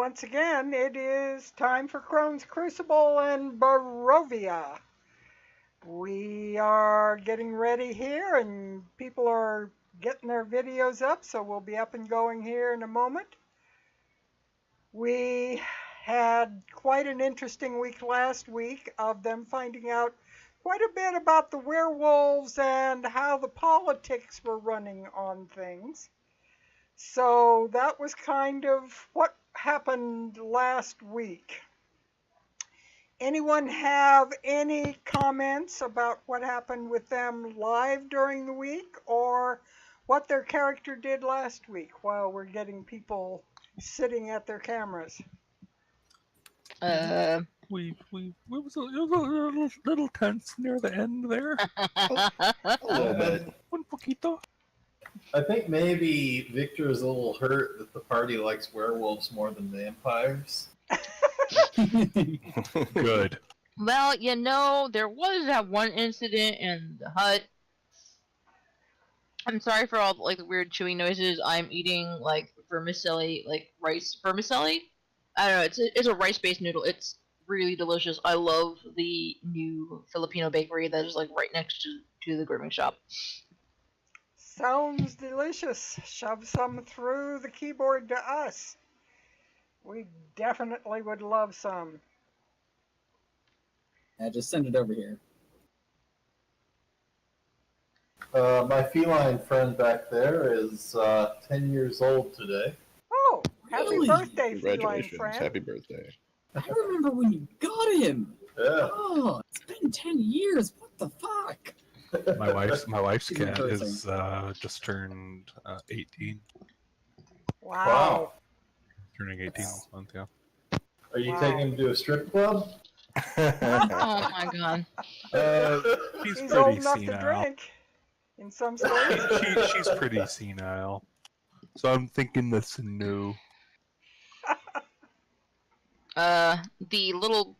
once again, it is time for Crone's Crucible and Barovia. We are getting ready here, and people are getting their videos up, so we'll be up and going here in a moment. We had quite an interesting week last week of them finding out quite a bit about the werewolves and how the politics were running on things. So that was kind of what happened last week. Anyone have any comments about what happened with them live during the week or what their character did last week while we're getting people sitting at their cameras? It was a little tense near the end there. A little bit. Un poquito. I think maybe Victor is a little hurt that the party likes werewolves more than vampires. Good. Well, there was that one incident in the hut. I'm sorry for all the weird chewing noises. I'm eating vermicelli, rice vermicelli. I don't know. It's a rice-based noodle. It's really delicious. I love the new Filipino bakery that is right next to the grooming shop. Sounds delicious. Shove some through the keyboard to us. We definitely would love some. Yeah, just send it over here. My feline friend back there is 10 years old today. Oh, happy Really? birthday, feline Congratulations. friend. Happy birthday. I remember when you got him. Yeah. Oh, it's been 10 years. What the fuck? My wife's She's a cat person. is just turned 18. Wow. Turning 18 this month, yeah. Are you Wow. taking him to a strip club? Oh my god. She's He's old pretty enough to senile. drink in some states. She's pretty senile. So I'm thinking this no. The little.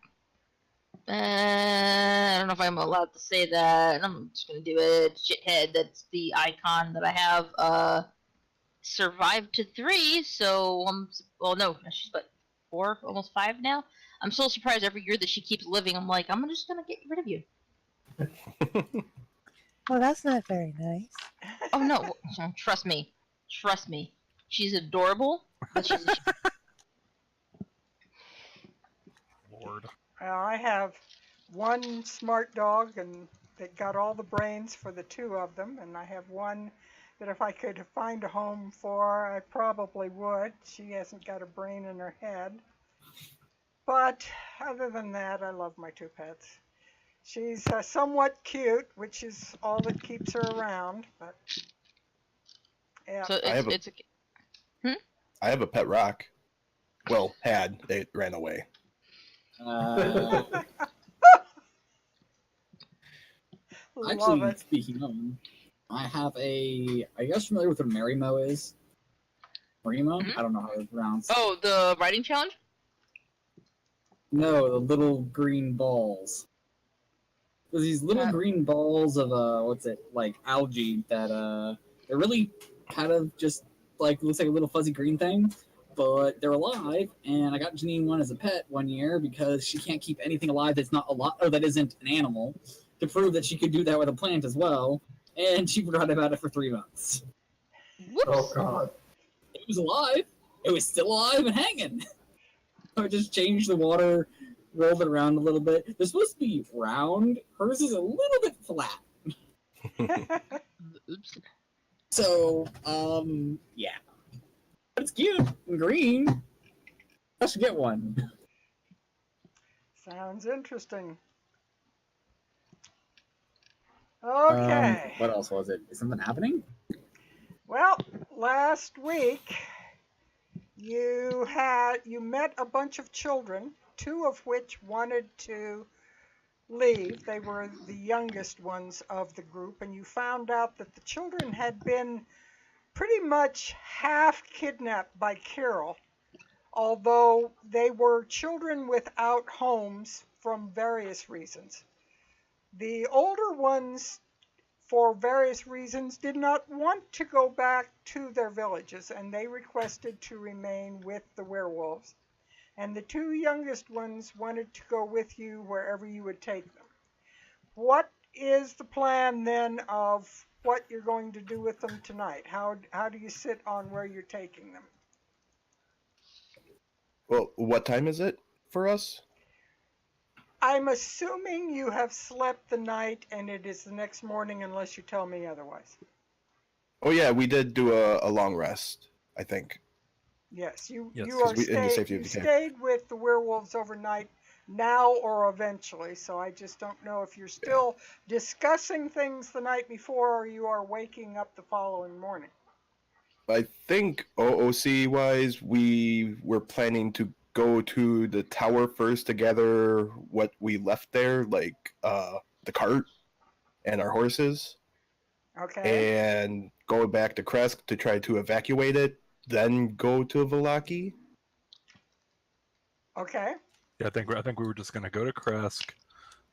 I don't know if I'm allowed to say that. I'm just gonna do it. Shithead, that's the icon that I have. Survived to 3, so no, she's 4, almost 5 now. I'm so surprised every year that she keeps living. I'm like, I'm just gonna get rid of you. Well, that's not very nice. Oh no, trust me. She's adorable, but she's Lord. I have one smart dog and that got all the brains for the two of them, and I have one that if I could find a home for, I probably would. She hasn't got a brain in her head. But other than that, I love my two pets. She's somewhat cute, which is all that keeps her around. But yeah, so I have I have a pet rock. Well, had. They ran away. love Actually, it. speaking of, I have a. Are you guys familiar with what Marimo is? Marimo? Mhm. I don't know how it's pronounced. Oh, the writing challenge? No, the little green balls. There's these little green balls of algae that they're really kind of just looks like a little fuzzy green thing, but they're alive. And I got Janine one as a pet one year because she can't keep anything alive that's not that isn't an animal, to prove that she could do that with a plant as well. And she forgot about it for 3 months. Whoops. Oh, God. It was alive. It was still alive and hanging. I just changed the water, rolled it around a little bit. They're supposed to be round. Hers is a little bit flat. Oops. So, yeah. But it's cute and green. I should get one. Sounds interesting. Okay. What else was it? Is something happening? Well, last week you met a bunch of children, 2 of which wanted to leave. They were the youngest ones of the group, and you found out that the children had been pretty much half kidnapped by Carol, although they were children without homes from various reasons. The older ones, for various reasons, did not want to go back to their villages, and they requested to remain with the werewolves. and the two youngest ones wanted to go with you wherever you would take them. What is the plan then of what you're going to do with them tonight? How do you sit on where you're taking them? Well, what time is it for us? I'm assuming you have slept the night and it is the next morning unless you tell me otherwise. Oh yeah, we did do a long rest, I think. Yes, you Yes, you are in the safety you of the cave. stayed with the werewolves overnight now or eventually, so I just don't know if you're still discussing things the night before or you are waking up the following morning. I think OOC wise, we were planning to go to the tower first to gather what we left there, like the cart and our horses, Okay. and go back to Krezk to try to evacuate it, then go to Valaki. Okay. Yeah, I think we were just gonna go to Krezk,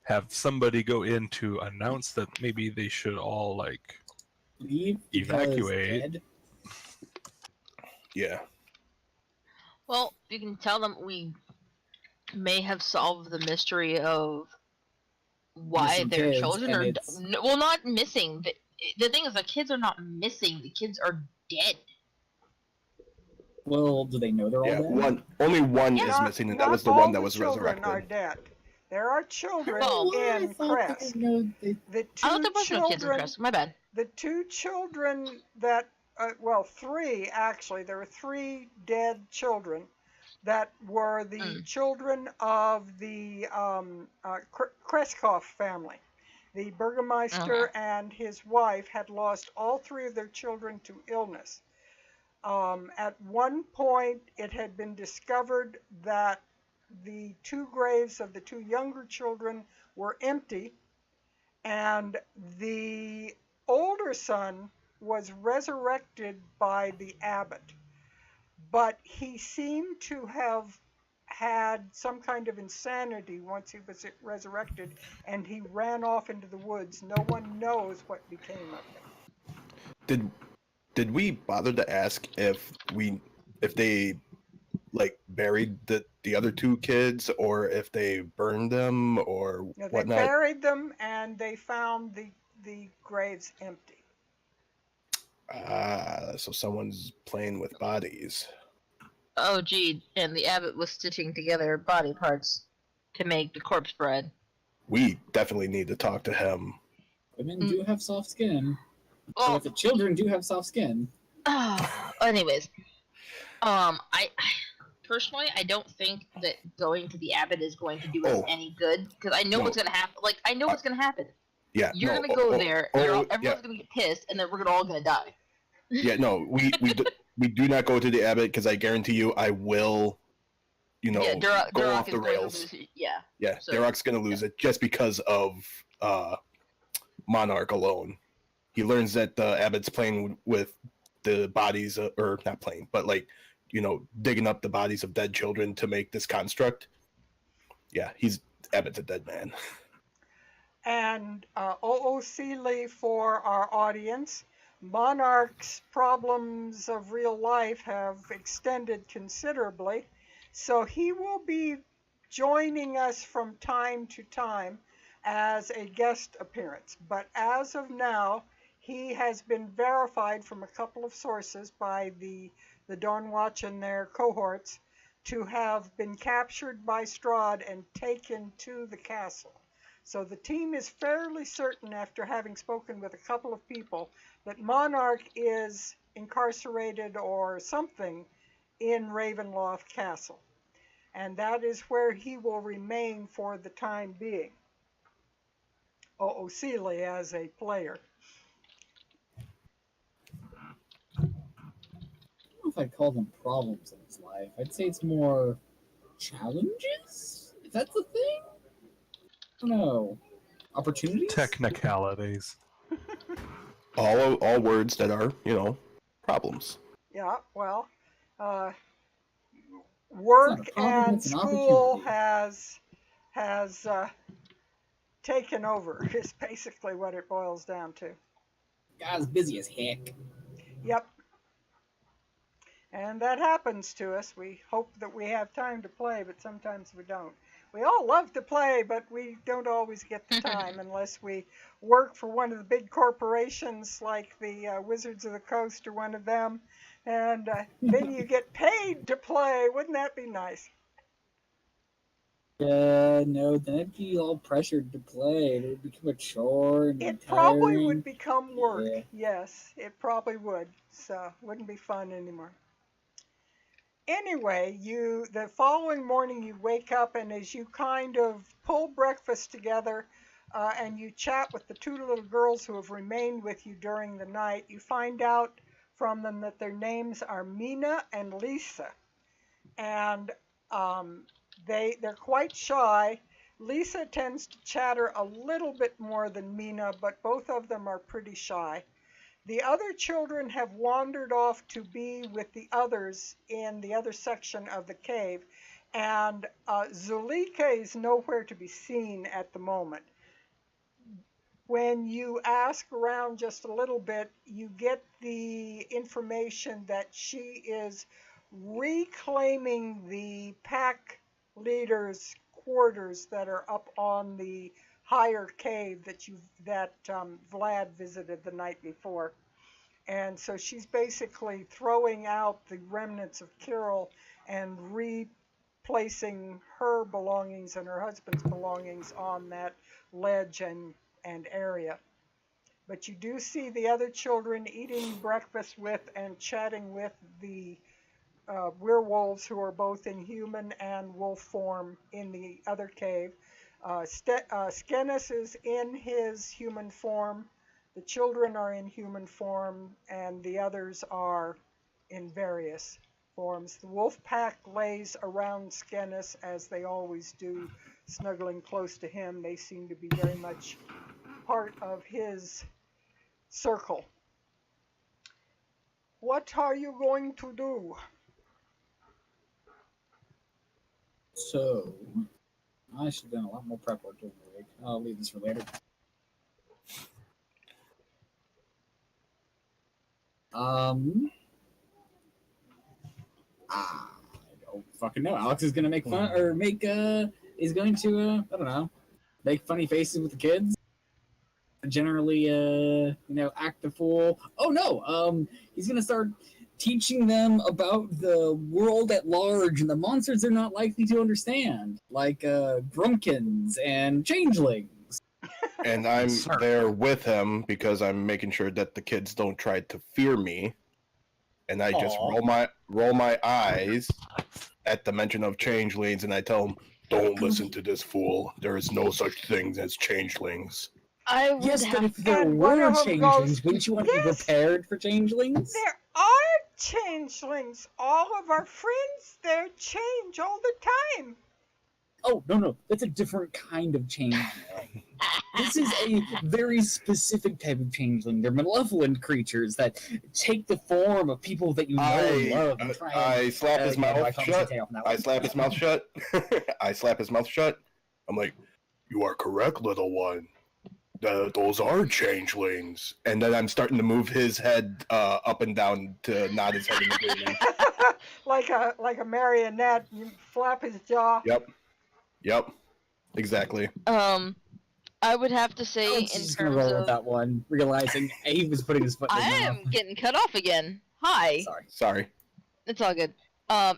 have somebody go in to announce that maybe they should all like Leave because evacuate. dead. Yeah. Well, you can tell them we may have solved the mystery of why Missing their kids, children and are it's- well, not missing. The thing is, the kids are not missing. The kids are dead. Well, do they know they're all Yeah, dead? only one is Not- missing, and not that was the all one that was children are resurrected. dead. There are children Well, in I thought they Krezk. know they... The I two thought there was no kids in children, Krezk. My bad. the two children that, well, three actually, there were three dead children that were the children of the Kreskov family. The Burgermeister and his wife had lost all three of their children to illness. At one point, it had been discovered that the two graves of the two younger children were empty, and the older son was resurrected by the abbot. But he seemed to have had some kind of insanity once he was resurrected, and he ran off into the woods. No one knows what became of him. Did we bother to ask if they like buried the other two kids, or if they burned them or You know, they whatnot? buried them, and they found the graves empty. So someone's playing with bodies. Oh, gee, and the abbot was stitching together body parts to make the corpse bread. We definitely need to talk to him. Women do have soft skin. Well, But the children do have soft skin. anyways, I personally, I don't think that going to the abbot is going to do us any good, because I know what's gonna happen. Like, I know what's gonna happen. Yeah, You're gonna go there, everyone's gonna get pissed, and then we're all gonna die. Yeah, no, we do not go to the abbot, because I guarantee you, I will, Yeah, go Duroc off is the going to rails. lose it. Yeah. Yeah, So- Darok's gonna lose it just because of Monarch alone. He learns that the abbot's playing with the bodies, or not playing, but like, digging up the bodies of dead children to make this construct. Yeah, Abbot's a dead man. And OOC for our audience, Monarch's problems of real life have extended considerably, so he will be joining us from time to time as a guest appearance. But as of now, he has been verified from a couple of sources by the Dawnwatch and their cohorts to have been captured by Strahd and taken to the castle. So the team is fairly certain, after having spoken with a couple of people, that Monarch is incarcerated or something in Ravenloft Castle. And that is where he will remain for the time being. OOC as a player. I don't know if I'd call them problems in his life. I'd say it's more challenges? If that's a thing? I don't know. Opportunities? Technicalities. All words that are, problems. Yeah, well, It's work not a problem, and it's an school opportunity. has taken over, is basically what it boils down to. Guy's busy as heck. Yep. And that happens to us. We hope that we have time to play, but sometimes we don't. We all love to play, but we don't always get the time unless we work for one of the big corporations like the Wizards of the Coast or one of them. And then you get paid to play. Wouldn't that be nice? No, then it'd be all pressured to play. It would become a chore and It be probably tiring. would become work. Yeah. Yes, it probably would. So it wouldn't be fun anymore. Anyway, the following morning you wake up, and as you kind of pull breakfast together and you chat with the two little girls who have remained with you during the night, you find out from them that their names are Mina and Lisa. And they're quite shy. Lisa tends to chatter a little bit more than Mina, but both of them are pretty shy. The other children have wandered off to be with the others in the other section of the cave, and Zulika is nowhere to be seen at the moment. When you ask around just a little bit, you get the information that she is reclaiming the pack leaders' quarters that are up on the higher cave that Vlad visited the night before. And so she's basically throwing out the remnants of Kirill and replacing her belongings and her husband's belongings on that ledge and area. But you do see the other children eating breakfast with and chatting with the werewolves who are both in human and wolf form in the other cave. Skenis is in his human form. The children are in human form, and the others are in various forms. The wolf pack lays around Skenis as they always do, snuggling close to him. They seem to be very much part of his circle. What are you going to do? So, I should have done a lot more prep work during the week. I'll leave this for later. I don't fucking know. Alex is gonna make fun, or is going to, I don't know, make funny faces with the kids. Generally, act the fool. Oh no, he's gonna start teaching them about the world at large and the monsters they're not likely to understand, like Grumpkins and changelings. And I'm there with him because I'm making sure that the kids don't try to fear me. And I just roll my eyes at the mention of changelings, and I tell them, "Don't listen to this fool. There is no such thing as changelings." I would Yes, but if there And one were of them changelings, goes, wouldn't you want to be "Yes, prepared for changelings? there are changelings. All of our friends, they change all the time." Oh, no, that's a different kind of changeling. This is a very specific type of changeling. They're malevolent creatures that take the form of people that you know and love. And try I slap his mouth shut. I slap his mouth shut. I slap his mouth shut. I'm like, "You are correct, little one. Those are changelings." And then I'm starting to move his head up and down to nod his head in agreement. like a marionette, you flap his jaw. Yep. Exactly. I would have to say, Alex is in just gonna terms roll with of, that one, realizing he was putting his foot in I his am mouth. getting cut off again. Hi. Sorry. It's all good.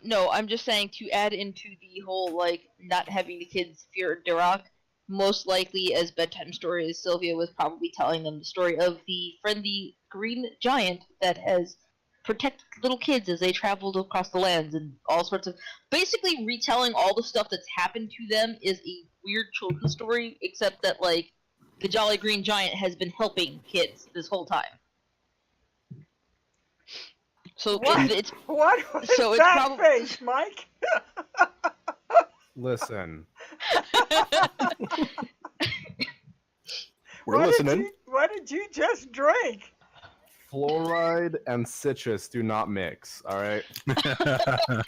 No, I'm just saying to add into the whole, like, not having the kids fear Duroc, most likely as bedtime stories, Sylvia was probably telling them the story of the friendly green giant that has protected little kids as they traveled across the lands and all sorts of... Basically, retelling all the stuff that's happened to them is a weird children's story, except that, like, the Jolly Green Giant has been helping kids this whole time. So it's What was so it's that face, Mike? Listen, We're listening. What did you just drink? fluoride and citrus do not mix. All right.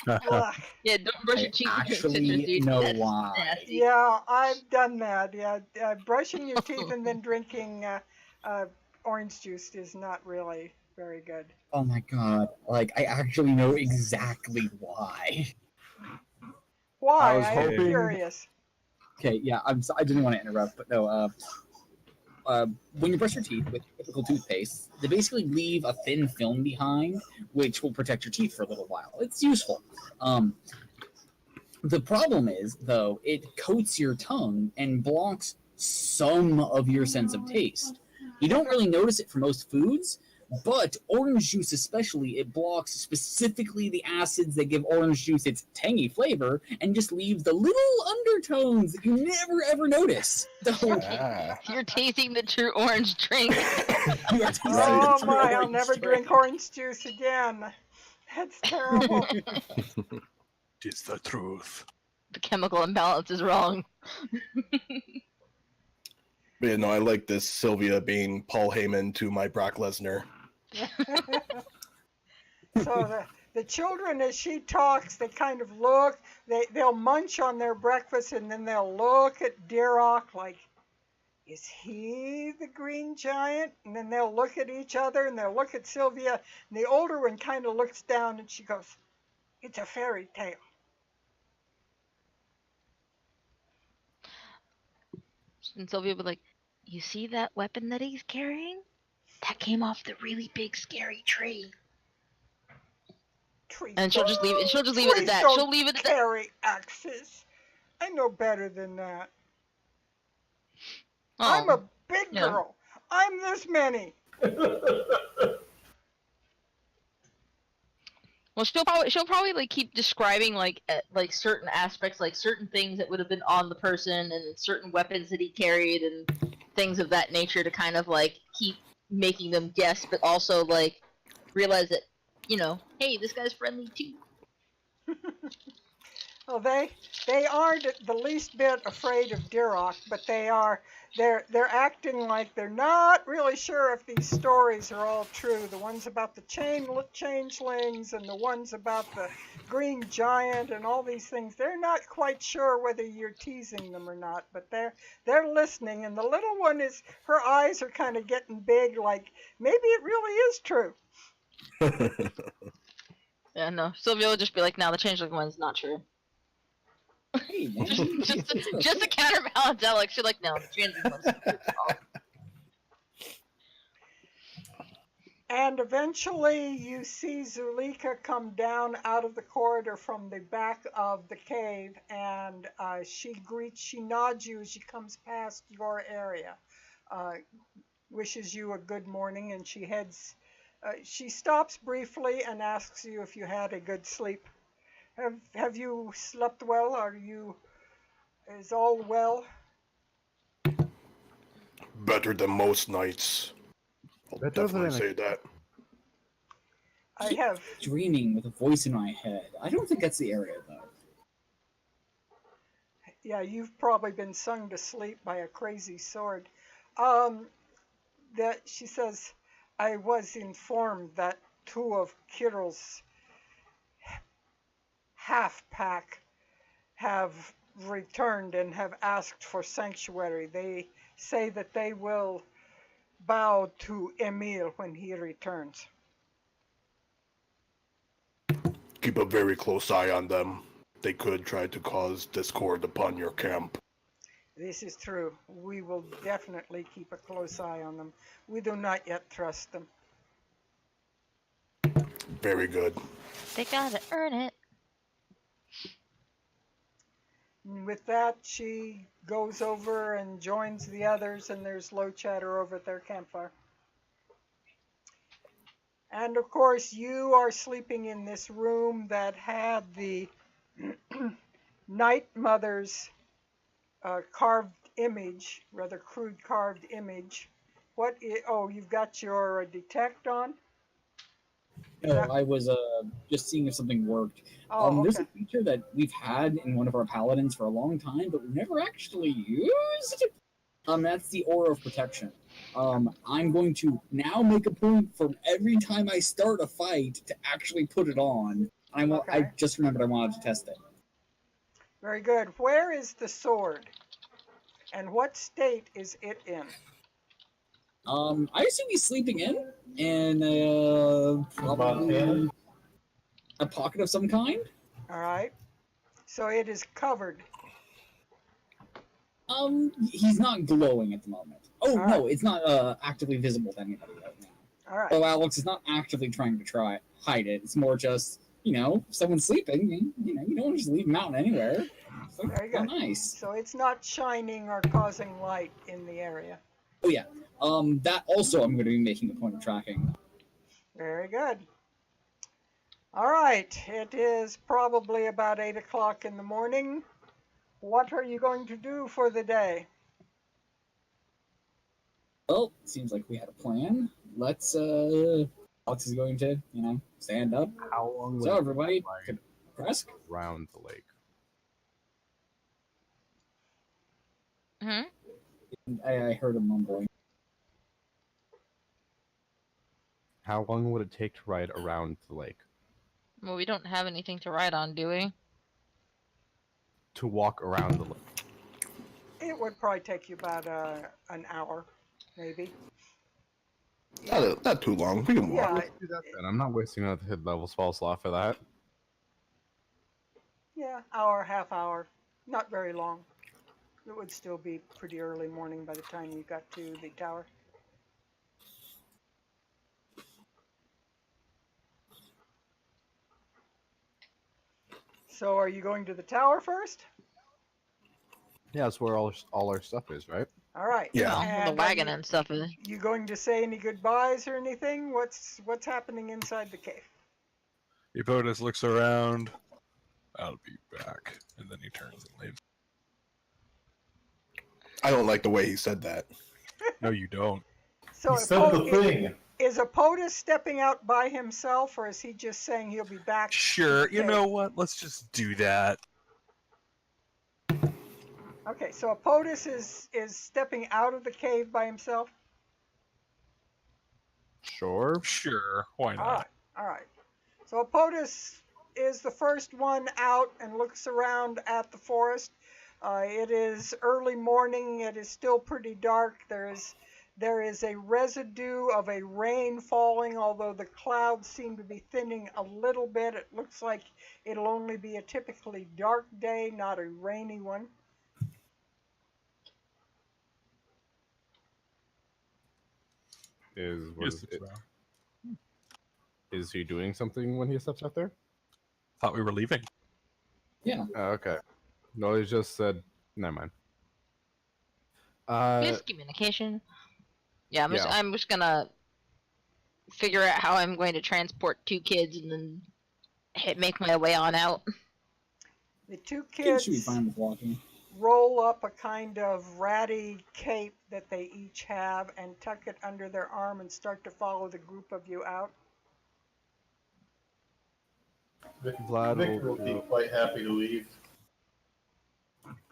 Ugh. Yeah, don't brush your teeth. with actually citrus, dude. know That's why. nasty. Yeah, I've done that. Yeah, brushing your teeth and then drinking orange juice is not really very good. Oh my god! Like I actually know exactly why. Why? I was I'm hoping- curious. Okay, yeah, I didn't want to interrupt, but no. When you brush your teeth with typical toothpaste, they basically leave a thin film behind, which will protect your teeth for a little while. It's useful. The problem is, though, it coats your tongue and blocks some of your sense of taste. You don't really notice it for most foods, but orange juice especially, it blocks specifically the acids that give orange juice its tangy flavor and just leaves the little undertones that you never ever notice. So Ah. You're tasting the true orange drink. you are tasting Oh the my, I'll orange never drink orange juice again. That's terrible. It's the truth. The chemical imbalance is wrong. But, you know, I like this Sylvia being Paul Heyman to my Brock Lesnar. So the children, as she talks, they kind of look, they'll munch on their breakfast and then they'll look at Dirok like, is he the green giant? And then they'll look at each other and they'll look at Sylvia. And the older one kind of looks down and she goes, it's a fairy tale. And Sylvia would be like, you see that weapon that he's carrying? That came off the really big scary tree. Trees And she'll just leave it. She'll just leave it at trees that. don't She'll leave it at that. carry axes. I know better than that. Oh, I'm a big yeah. girl. I'm this many. Well, she'll probably like keep describing like certain aspects, like certain things that would have been on the person, and certain weapons that he carried, and things of that nature to kind of like keep making them guess, but also like realize that, you know, hey, this guy's friendly too. Well, they aren't the least bit afraid of Dirok, but they're acting like they're not really sure if these stories are all true. The ones about the changelings and the ones about the green giant and all these things. They're not quite sure whether you're teasing them or not, but they're listening. And the little one her eyes are kind of getting big, like maybe it really is true. Yeah, no, Sylvia will just be like, no, the changeling one's not true. Hey, man. just to counterbalance Alex, she's like, no, the changeling one's not true at all. And eventually you see Zulika come down out of the corridor from the back of the cave, and she nods you as she comes past your area, wishes you a good morning, and she stops briefly and asks you if you had a good sleep. Have you slept well? Is all well? Better than most nights. I'll Better definitely than say that. I have. Dreaming with a voice in my head. I don't think that's the area, though. Yeah, you've probably been sung to sleep by a crazy sword. That she says, I was informed that two of Kirill's half-pack have returned and have asked for sanctuary. They say that they will bow to Emil when he returns. Keep a very close eye on them. They could try to cause discord upon your camp. This is true. We will definitely keep a close eye on them. We do not yet trust them. Very good. They gotta earn it. And with that, she goes over and joins the others, and there's low chatter over at their campfire. And of course, you are sleeping in this room that had the Night Mother's carved image, rather crude carved image. You've got your detect on? No, I was just seeing if something worked. Oh, There's a okay. feature that we've had in one of our paladins for a long time, but we've never actually used. That's the Aura of Protection. I'm going to now make a point from every time I start a fight to actually put it on. I Okay. just remembered I wanted to test it. Very good. Where is the sword? And what state is it in? I assume he's sleeping in probably Montana? a pocket of some kind. All right. So it is covered. He's not glowing at the moment. Oh All no, right. it's not actively visible to anybody right now. All right. So Alex is not actively trying to hide it. It's more just, if someone's sleeping, you don't want to just leave them out anywhere. It's like, Very oh, good. nice. So it's not shining or causing light in the area. Oh yeah. That also I'm going to be making a point of tracking. Very good. All right. It is probably about 8 o'clock in the morning. What are you going to do for the day? Well, seems like we had a plan. Let's Alex is going to, stand up. How long So would it everybody, take Krezk? around the lake? I heard him mumbling. How long would it take to ride around the lake? Well, we don't have anything to ride on, do we? To walk around the lake. It would probably take you about an hour, maybe. Not too long. We can walk. Yeah, Let's do that then. I'm not wasting another hit level spell slot for that. yeah, hour, half hour. Not very long. It would still be pretty early morning by the time you got to the tower. So are you going to the tower first? Yeah, that's where all our stuff is, right? All right. Yeah. Well, And the are wagon you, and stuff is. you going to say any goodbyes or anything? What's happening inside the cave? Epotus looks around. I'll be back. And then he turns and leaves. I don't like the way he said that. No, you don't. So He said the thing. is Apotus stepping out by himself, or is he just saying he'll be back? Sure, you Okay. know what? Let's just do that. Okay, so Apotus is stepping out of the cave by himself? Sure. Sure, why All not? right, all right. So Apotus is the first one out and looks around at the forest. It is early morning. It is still pretty dark. There is a residue of a rain falling, although the clouds seem to be thinning a little bit. It looks like it'll only be a typically dark day, not a rainy one. Is he doing something when he steps out there? Thought we were leaving. Yeah. Oh, okay. No, he just said, never mind. Miscommunication. Yeah, yeah. I'm just gonna figure out how I'm going to transport 2 kids and then make my way on out. The 2 Kids should be kids fine with walking. roll up a kind of ratty cape that they each have and tuck it under their arm and start to follow the group of you out. Vlad Victor will will be go. quite happy to leave.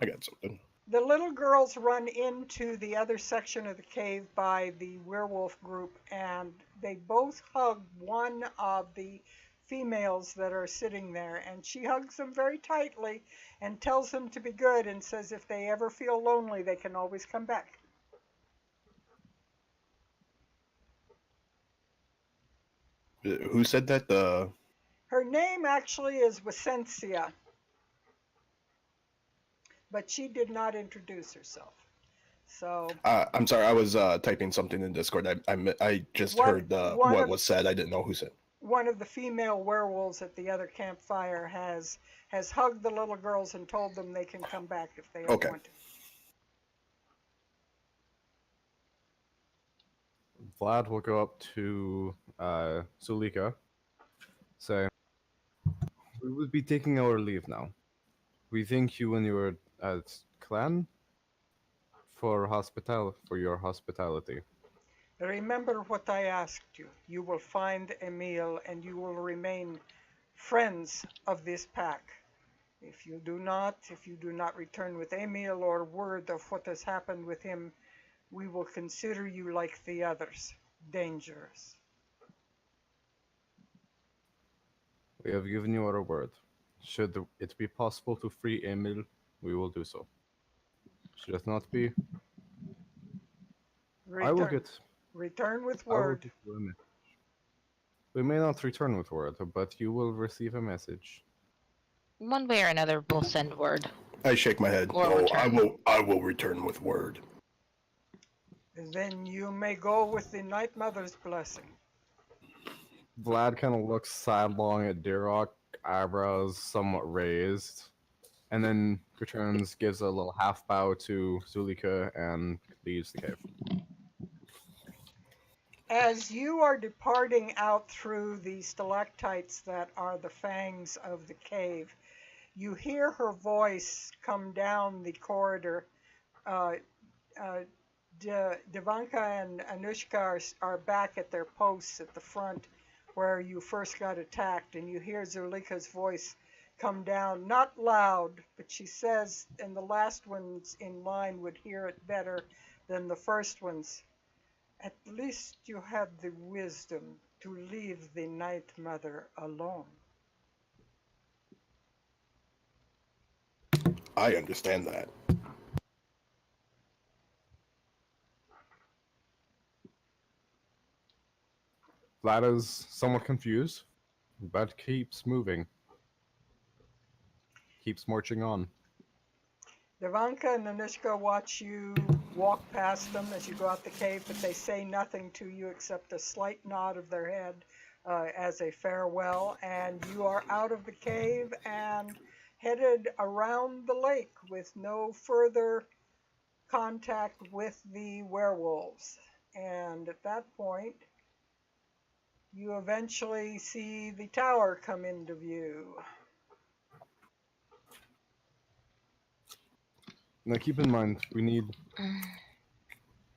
I got something. The little girls run into the other section of the cave by the werewolf group, and they both hug one of the females that are sitting there, and she hugs them very tightly and tells them to be good and says if they ever feel lonely, they can always come back. Who said that? Her name actually is Wisencia, but she did not introduce herself. So I'm sorry. I was typing something in Discord. I just One- heard one what of- was said. I didn't know who said. one of the female werewolves at the other campfire has hugged the little girls and told them they can come back if they ever Okay. want to. Vlad will go up to Sulika, say, we will be taking our leave now. We thank you and your clan for your hospitality. Remember what I asked you. You will find Emil and you will remain friends of this pack. If you do not return with Emil or word of what has happened with him, we will consider you like the others, dangerous. We have given you our word. Should it be possible to free Emil, we will do so. Should it not be, I will Return. get Return with I will word. give you a message. We may not return with word, but you will receive a message. One way or another, we'll send word. I shake my head. Or No, return. I will return with word. Then you may go with the Night Mother's blessing. Vlad kind of looks sidelong at Dirok, eyebrows somewhat raised, and then returns, gives a little half bow to Zulika, and leaves the cave. As you are departing out through the stalactites that are the fangs of the cave, you hear her voice come down the corridor. Devanka and Anushka are back at their posts at the front where you first got attacked, and you hear Zulika's voice come down, not loud, but she says, and the last ones in line would hear it better than the first ones. At least you had the wisdom to leave the Night Mother alone. I understand that. Vlad is somewhat confused, but keeps moving. Keeps marching on. Devanka and Anushka watch you walk past them as you go out the cave, but they say nothing to you except a slight nod of their head as a farewell, and you are out of the cave and headed around the lake with no further contact with the werewolves. And at that point, you eventually see the tower come into view. Now keep in mind, we need...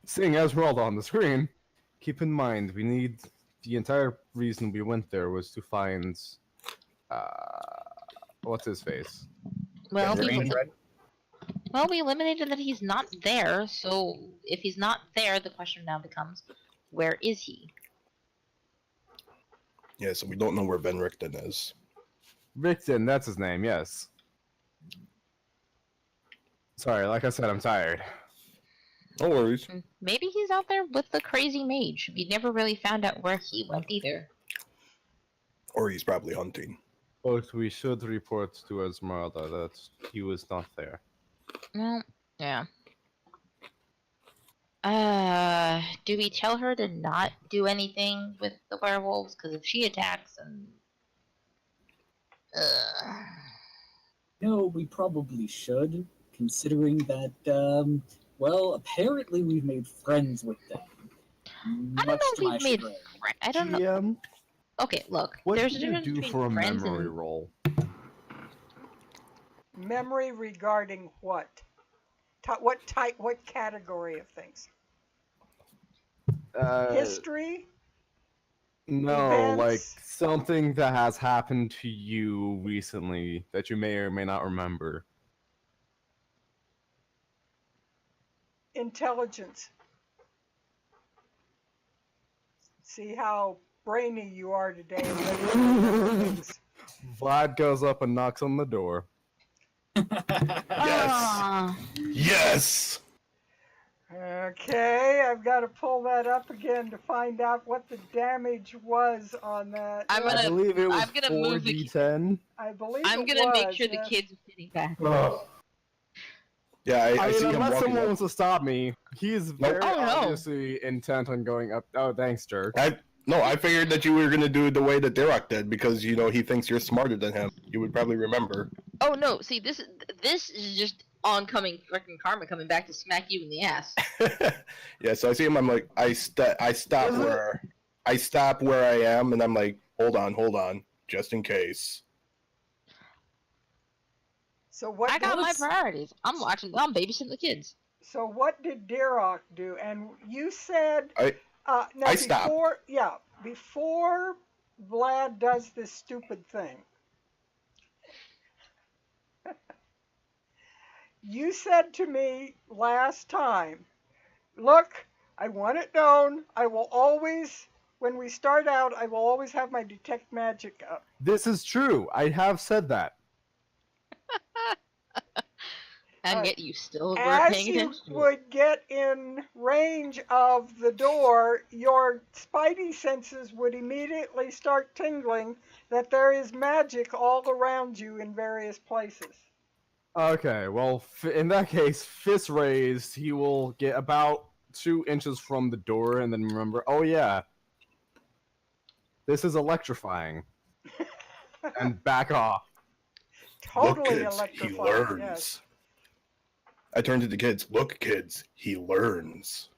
Seeing as we're all on the screen, keep in mind, we need... The entire reason we went there was to find... what's his face? Well, Green. we eliminated that he's not there, so if he's not there, the question now becomes, where is he? Yeah, so we don't know where Ben Richten is. Richten, that's his name, yes. Sorry, like I said, I'm tired. No worries. Maybe he's out there with the crazy mage. We never really found out where he went either. Or he's probably hunting. But we should report to Esmeralda that he was not there. Well, yeah. Do we tell her to not do anything with the werewolves? Because if she attacks and... No, we probably should, considering that, well, apparently we've made friends with them. I don't know if we've made chagrin. friends. I don't know. GM, Okay, look. what There's did a you difference do between for a friends memory and... roll? Memory regarding what? What category of things? History? No, Events? like something that has happened to you recently that you may or may not remember. Intelligence. See how brainy you are today. And ready to remember things. Vlad goes up and knocks on the door. Ah. Yes! Okay, I've got to pull that up again to find out what the damage was on that. I'm I gonna- believe it was I'm gonna move the- 4d10. I believe I'm it gonna make was, sure the yes. kids are sitting back. Yeah, I I see mean, him unless walking someone up. wants to stop me, he's very Oh, no. obviously intent on going up. Oh, thanks, jerk. I figured that you were gonna do it the way that Derek did because you know he thinks you're smarter than him. You would probably remember. Oh no! See, this is just oncoming freaking karma coming back to smack you in the ass. Yeah, so I see him. I'm like, I stop where I am, and I'm like, hold on, just in case. So what? I got my was- priorities. I'm babysitting the kids. So what did Derok do? And you said now I stopped. before Vlad does this stupid thing. You said to me last time, look, I want it known, I will always, when we start out, I will always have my detect magic up. This is true. I have said that. And Alright. yet you still weren't As paying you attention. would get in range of the door, your spidey senses would immediately start tingling that there is magic all around you in various places. Okay, well, in that case, fist raised, he will get about 2 inches from the door and then remember, oh yeah, this is electrifying. And back off. Totally Look, kids, he electrifying. learns. Yes. I turned to the kids. Look, kids, he learns.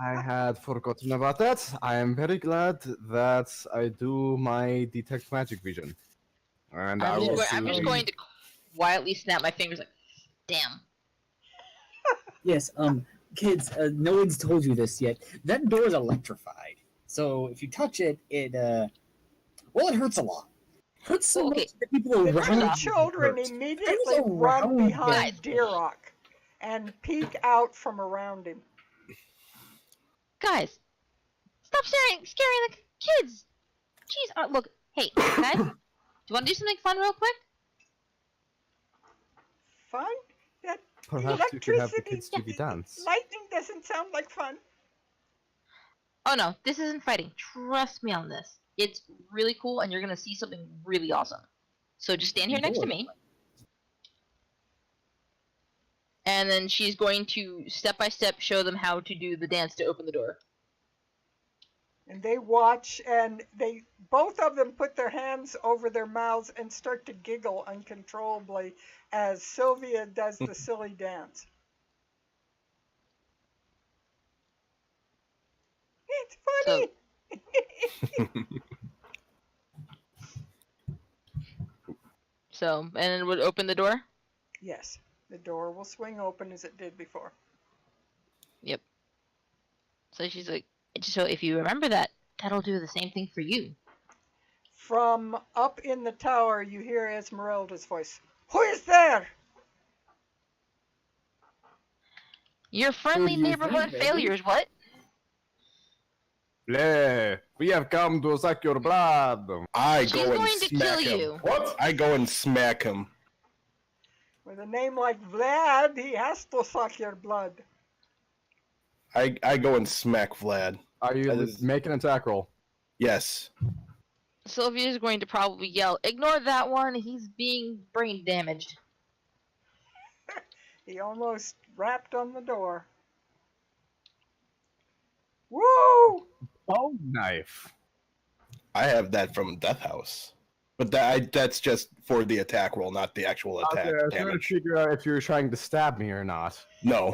I had forgotten about that. I am very glad that I do my detect magic vision. And I will I'm just see- going to quietly snap my fingers like, damn. Yes, kids, no one's told you this yet. That door is electrified. So if you touch it, it hurts a lot. Hurts so Okay. much that people The around two you children hurt. immediately Things run around behind them. Deerock and peek out from around him. Guys, stop scaring the kids. Jeez, look, hey, guys, do you want to do something fun real quick? Fun? That Perhaps you could have the electricity- kids do the dance. lightning doesn't sound like fun. Oh no, this isn't fighting. Trust me on this. It's really cool, and you're gonna see something really awesome. So just stand here next to me. And then she's going to step by step show them how to do the dance to open the door. And they watch, and both of them put their hands over their mouths and start to giggle uncontrollably as Sylvia does the silly dance. It's funny. So, and it would open the door. Yes, the door will swing open as it did before. Yep. So she's like, so if you remember that, that'll do the same thing for you. From up in the tower, you hear Esmeralda's voice. Who is there? Your friendly do you neighborhood think, baby? failures, what? Play. We have come to suck your blood. I She's go and going to smack kill him. you. What? I go and smack him. With a name like Vlad, he has to suck your blood. I go and smack Vlad. Are you That is- make an attack roll? Yes. Sylvia's going to probably yell, ignore that one, he's being brain damaged. He almost rapped on the door. Woo! Oh, knife. I have that from Death House. But that's just for the attack roll, not the actual attack Okay, I was trying to damage. figure out if you were trying to stab me or not. No.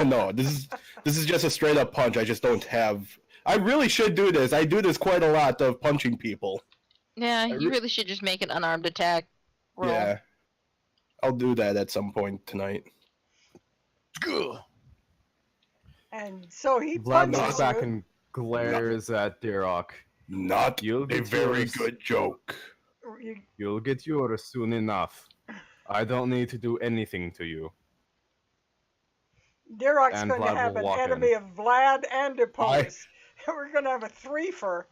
No, this is just a straight up punch. I just don't have I really should do this. I do this quite a lot of punching people. Yeah, you really should just make an unarmed attack roll. Yeah. I'll do that at some point tonight. And so he Vlad looks punches back you. and glares at Dirok. Not You'll a get very yours. good joke. You- You'll get yours soon enough. I don't need to do anything to you. Dirok's And going to Vlad have will an walk enemy in. of Vlad and Epos. We're going to have a threefer.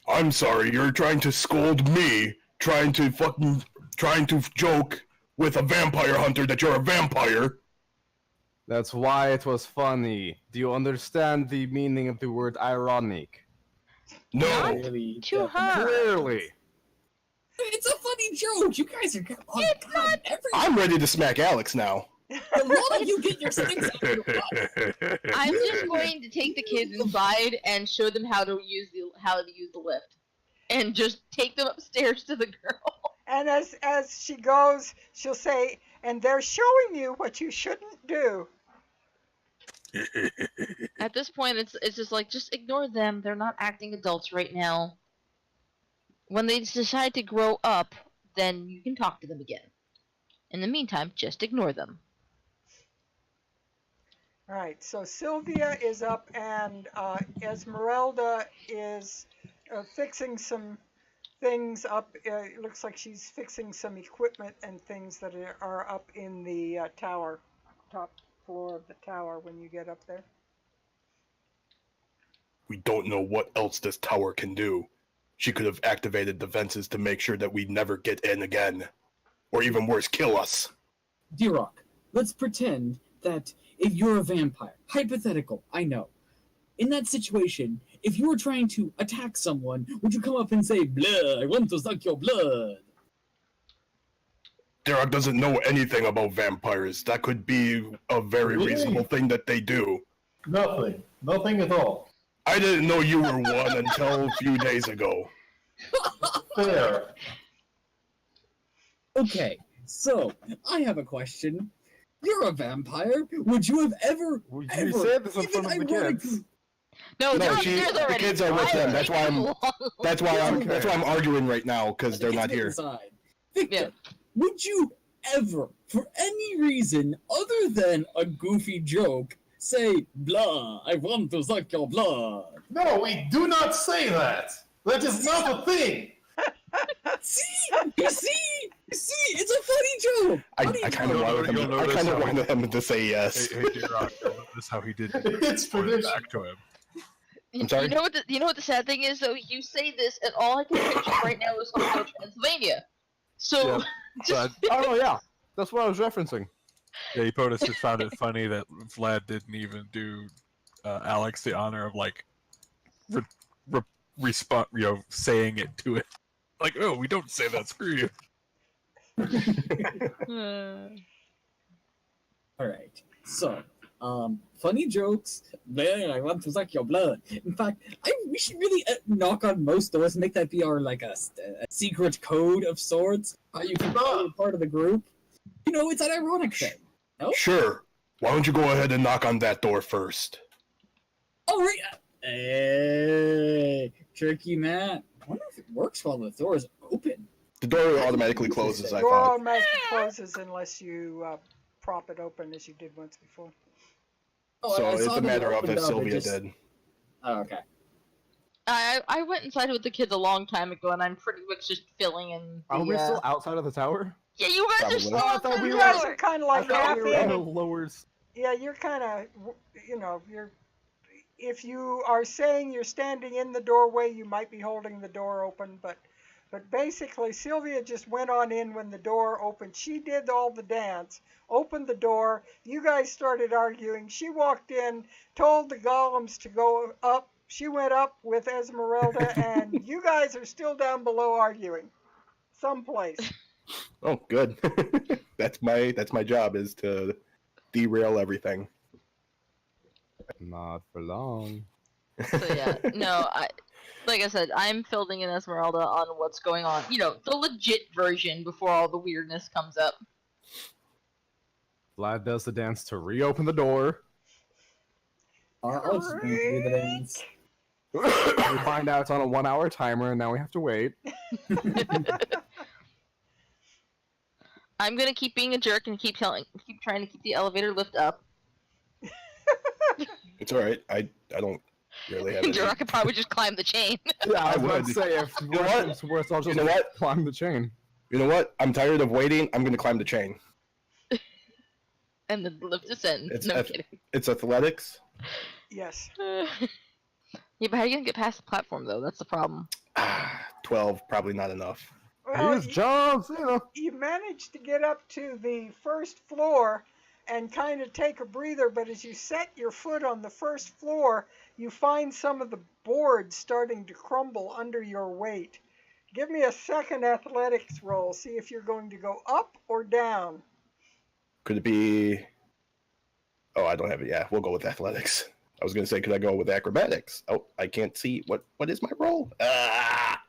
I'm sorry, you're trying to scold me, trying to joke with a vampire hunter that you're a vampire. That's why it was funny. Do you understand the meaning of the word ironic? No. Really, To her. Clearly. It's a funny joke. You guys are. Oh, God, I'm ready to smack Alex now. a lot of you get your sticks out your butt. I'm just going to take the kids inside and show them how to use the lift. And just take them upstairs to the girl. And as she goes, she'll say, and they're showing you what you shouldn't do. At this point, it's just like, just ignore them. They're not acting adults right now. When they decide to grow up, then you can talk to them again. In the meantime, just ignore them. All right, so Sylvia is up, and Esmeralda is fixing some things up. It looks like she's fixing some equipment and things that are up in the tower, top floor of the tower when you get up there. We don't know what else this tower can do. She could have activated defenses to make sure that we never get in again. Or even worse, kill us. D-Rock, let's pretend that if you're a vampire, hypothetical, I know. In that situation, if you were trying to attack someone, would you come up and say, blood, I want to suck your blood? Derek doesn't know anything about vampires. That could be a very Really? reasonable thing that they do. Nothing. Nothing at all. I didn't know you were one until a few days ago. Fair. Okay, so, I have a question. You're a vampire. Would you have ever, Well, ever, you said this in even front of the kids. ironically- No, No, they're she- upstairs the already. kids are with them. That's why I'm- That's why I'm arguing right now, because they're not here. Aside. Victor, Yeah. would you ever, for any reason other than a goofy joke, say, blah, I want to suck your blood? No, we do not say that. That is not a thing. See? You see? It's a funny joke. I Funny kind of joke. wanted You'll him. I notice kind of how- wanted him to say yes. Hey, J-Rock, notice how he did It's point it tradition. back to him. I'm sorry? You know what the sad thing is though? You say this, and all I can picture right now is Hotel Transylvania. So, Yeah. just Oh yeah, that's what I was referencing. Yeah, he POTUS just found it funny that Vlad didn't even do Alex the honor of like respond, saying it to it. Like, oh, we don't say that. Screw you. Alright, so, funny jokes, man, I want to suck your blood. In fact, we should really knock on most doors and make that be our, like, a secret code of sorts. How you can be part of the group. You know, it's an ironic thing. No? Sure. Why don't you go ahead and knock on that door first? Oh, right. Hey, tricky Matt. I wonder if it works while the door is open. The door automatically closes, I Door thought. automatically closes unless you prop it open as you did once before. Oh, So I it's saw a that it matter of opened if up, it Sylvia just- did. Oh, okay. I went inside with the kids a long time ago, and I'm pretty much just filling in. Are we the, still outside of the tower? Yeah, you guys are Probably. still Oh, I on thought the we You were- guys tower. are kind of I like thought half we were in the in. lowers. Yeah, you're kind of, you're. If you are saying you're standing in the doorway, you might be holding the door open, but basically Sylvia just went on in when the door opened. She did all the dance, opened the door. You guys started arguing. She walked in, told the golems to go up. She went up with Esmeralda, and you guys are still down below arguing, someplace. Oh, good. That's my job, is to derail everything. Not for long. So yeah, no, like I said, I'm filling in Esmeralda on what's going on. You know, the legit version before all the weirdness comes up. Vlad does the dance to reopen the door. I'll just do the dance. We find out it's on a 1-hour timer, and now we have to wait. I'm gonna keep being a jerk and keep trying to keep the elevator lift up. It's all right. I don't really have any. Jirok could probably just climb the chain. Yeah, I was about would. to say, if know what? worse comes worse, I'll just You know what? climb the chain. You know what? I'm tired of waiting. I'm gonna climb the chain. And then the lift descends. It's No F- kidding. It's athletics. Yes. Yeah, but how are you gonna get past the platform though? That's the problem. 12, probably not enough. Well, Use jumps, you know. you managed to get up to the first floor and kind of take a breather, but as you set your foot on the first floor, you find some of the boards starting to crumble under your weight. Give me a second athletics roll, see if you're going to go up or down. Could it be? Oh, I don't have it. Yeah, we'll go with athletics. I was gonna say, could I go with acrobatics? Oh, I can't see. What is my roll? Ah!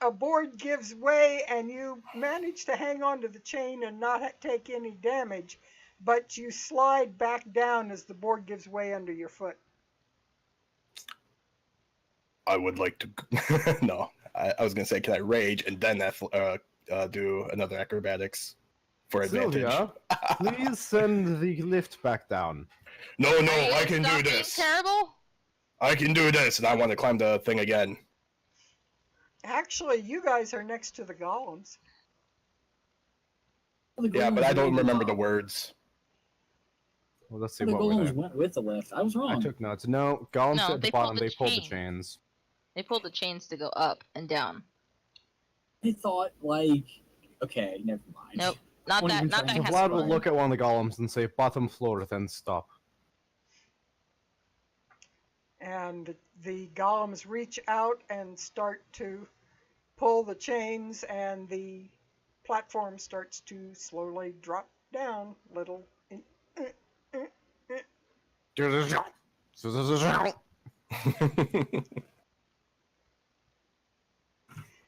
A board gives way, and you manage to hang on to the chain and not take any damage, but you slide back down as the board gives way under your foot. I would like to. No, I was gonna say, can I rage and then do another acrobatics for advantage? Sylvia, please send the lift back down. No, Are you I can stop do being this. Terrible. I can do this, and I want to climb the thing again. Actually, you guys are next to the golems. Yeah, but I don't remember the words. Well, let's see The what we're golems there. went with the lift. I was wrong. I took notes. No, Gollum No, said at they the pulled bottom the they pulled the chain. chains. They pulled the chains to go up and down. I thought, like, okay, never mind. Nope. Not Won't that. even Not try that and has Vlad to will run. look at one of the golems and say, bottom floor, then stop. And the golems reach out and start to pull the chains, and the platform starts to slowly drop down little.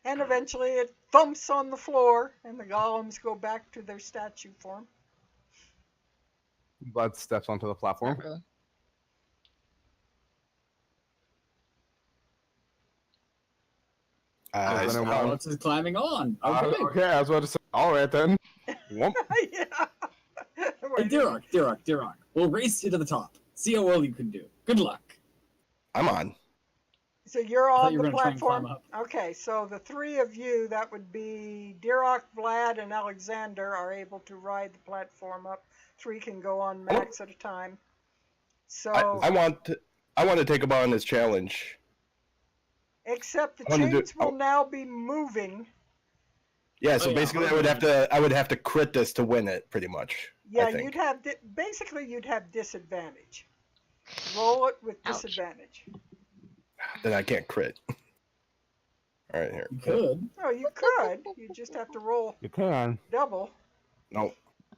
And eventually it thumps on the floor, and the golems go back to their statue form. Vlad steps onto the platform. Not really. I then step it on. Alex is climbing on. Okay. Okay, I was about to say, alright then. Whoop. Yeah. Hey, Dirok, we'll race you to the top. See how well you can do. Good luck. I'm on. So you're I thought on you were the gonna try and climb platform? up. Okay, so the three of you, that would be Dirok, Vlad, and Alexander, are able to ride the platform up. Three can go on max at a time. So, I want to take him on this challenge. except the I wanna do- chains will now be moving. Yeah, so Oh, yeah, basically hold I would have to crit this to win it, pretty much. Yeah, I think. you'd have basically you'd have disadvantage. Roll it with Ouch. disadvantage. Then I can't crit. All right, here. You could. No, you could. You just have to roll You can. double. Nope.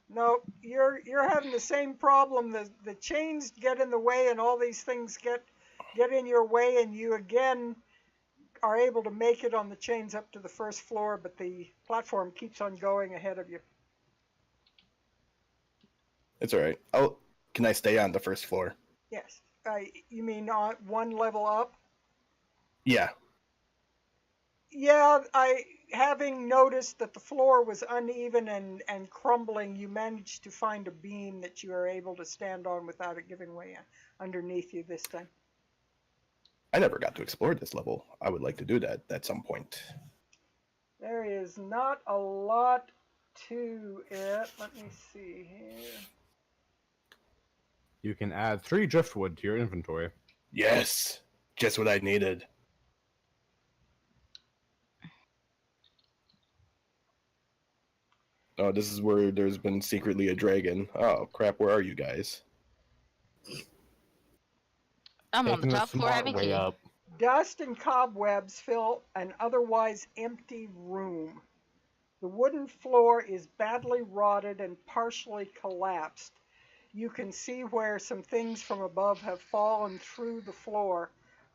No, you're having the same problem. The chains get in the way, and all these things get in your way, and you again are able to make it on the chains up to the first floor, but the platform keeps on going ahead of you. It's all right. Can I stay on the first floor? Yes. You mean one level up? Yeah. Yeah, having noticed that the floor was uneven and crumbling, you managed to find a beam that you are able to stand on without it giving way underneath you this time. I never got to explore this level. I would like to do that at some point. There is not a lot to it. Let me see here. You can add 3 driftwood to your inventory. Yes. Just what I needed. Oh, this is where there's been secretly a dragon. Oh, crap, where are you guys? I'm on the Taking top floor smart having way tea. up. Dust and cobwebs fill an otherwise empty room. The wooden floor is badly rotted and partially collapsed. You can see where some things from above have fallen through the floor,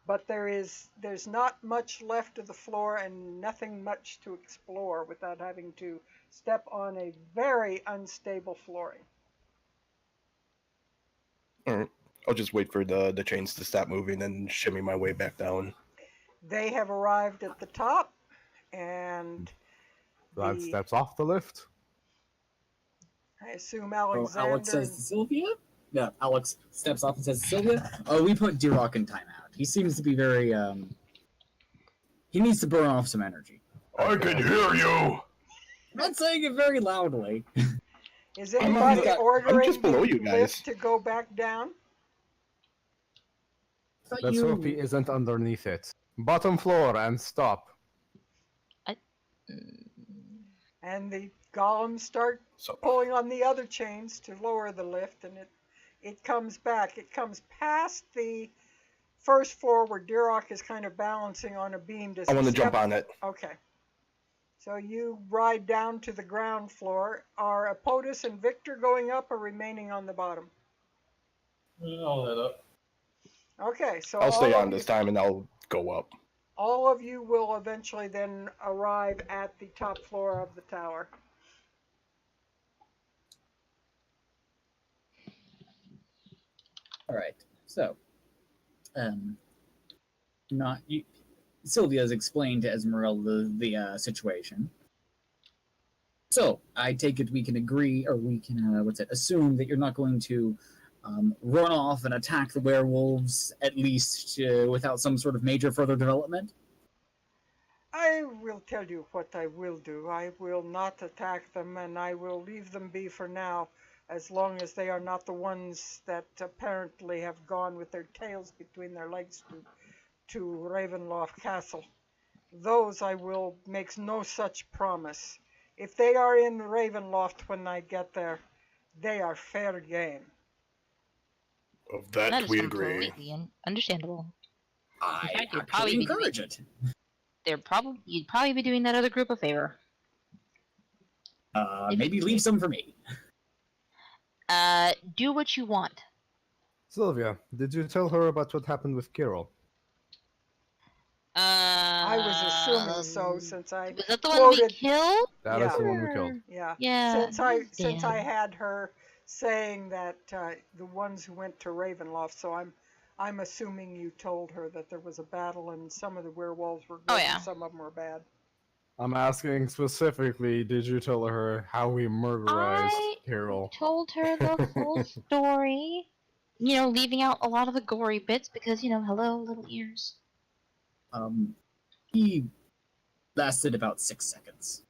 but there's not much left of the floor and nothing much to explore without having to step on a very unstable flooring. All right. I'll just wait for the chains to stop moving and shimmy my way back down. They have arrived at the top, and Vlad steps off the lift. I assume Oh, Alexander. Alex says to Sylvia? Yeah, Alex steps off and says to Sylvia, oh, we put Dirok in timeout. He seems to be very, he needs to burn off some energy. I can hear you! I'm not saying it very loudly. Is anybody ordering just below the you guys. lift to go back down? Let's hope he isn't underneath it. Bottom floor and stop. And the golems start So, pulling on the other chains to lower the lift, and it comes back. It comes past the first floor where Dirok is kind of balancing on a beam. I want to jump on it. Okay. So you ride down to the ground floor. Are Apotus and Victor going up or remaining on the bottom? I'll head up. Okay, so I'll stay all on of this time and I'll go up. all of you will eventually then arrive at the top floor of the tower. All right. So, Sylvia's explained to Esmeralda the situation. So I take it we can agree, or we can assume that you're not going to run off and attack the werewolves, at least without some sort of major further development. I will tell you what I will do. I will not attack them, and I will leave them be for now, as long as they are not the ones that apparently have gone with their tails between their legs to Ravenloft Castle. Those I will make no such promise. If they are in the Ravenloft when I get there, they are fair game. Of That that is we agree. completely understandable. I In fact, you'd actually probably be encourage it. You'd probably be doing that other group a favor. If Maybe you leave can. some for me. Do what you want. Sylvia, did you tell her about what happened with Kirill? I was assuming so Um, since I Was that the one we quoted. killed? That is Yeah. the one we killed. Yeah. Yeah. Since I dead. had her saying that the ones who went to Ravenloft, so I'm assuming you told her that there was a battle and some of the werewolves were good Oh, yeah. and some of them were bad. I'm asking specifically, did you tell her how we murderized I Kirill? told her the full story. You know, leaving out a lot of the gory bits because, hello, little ears. He lasted about 6 seconds.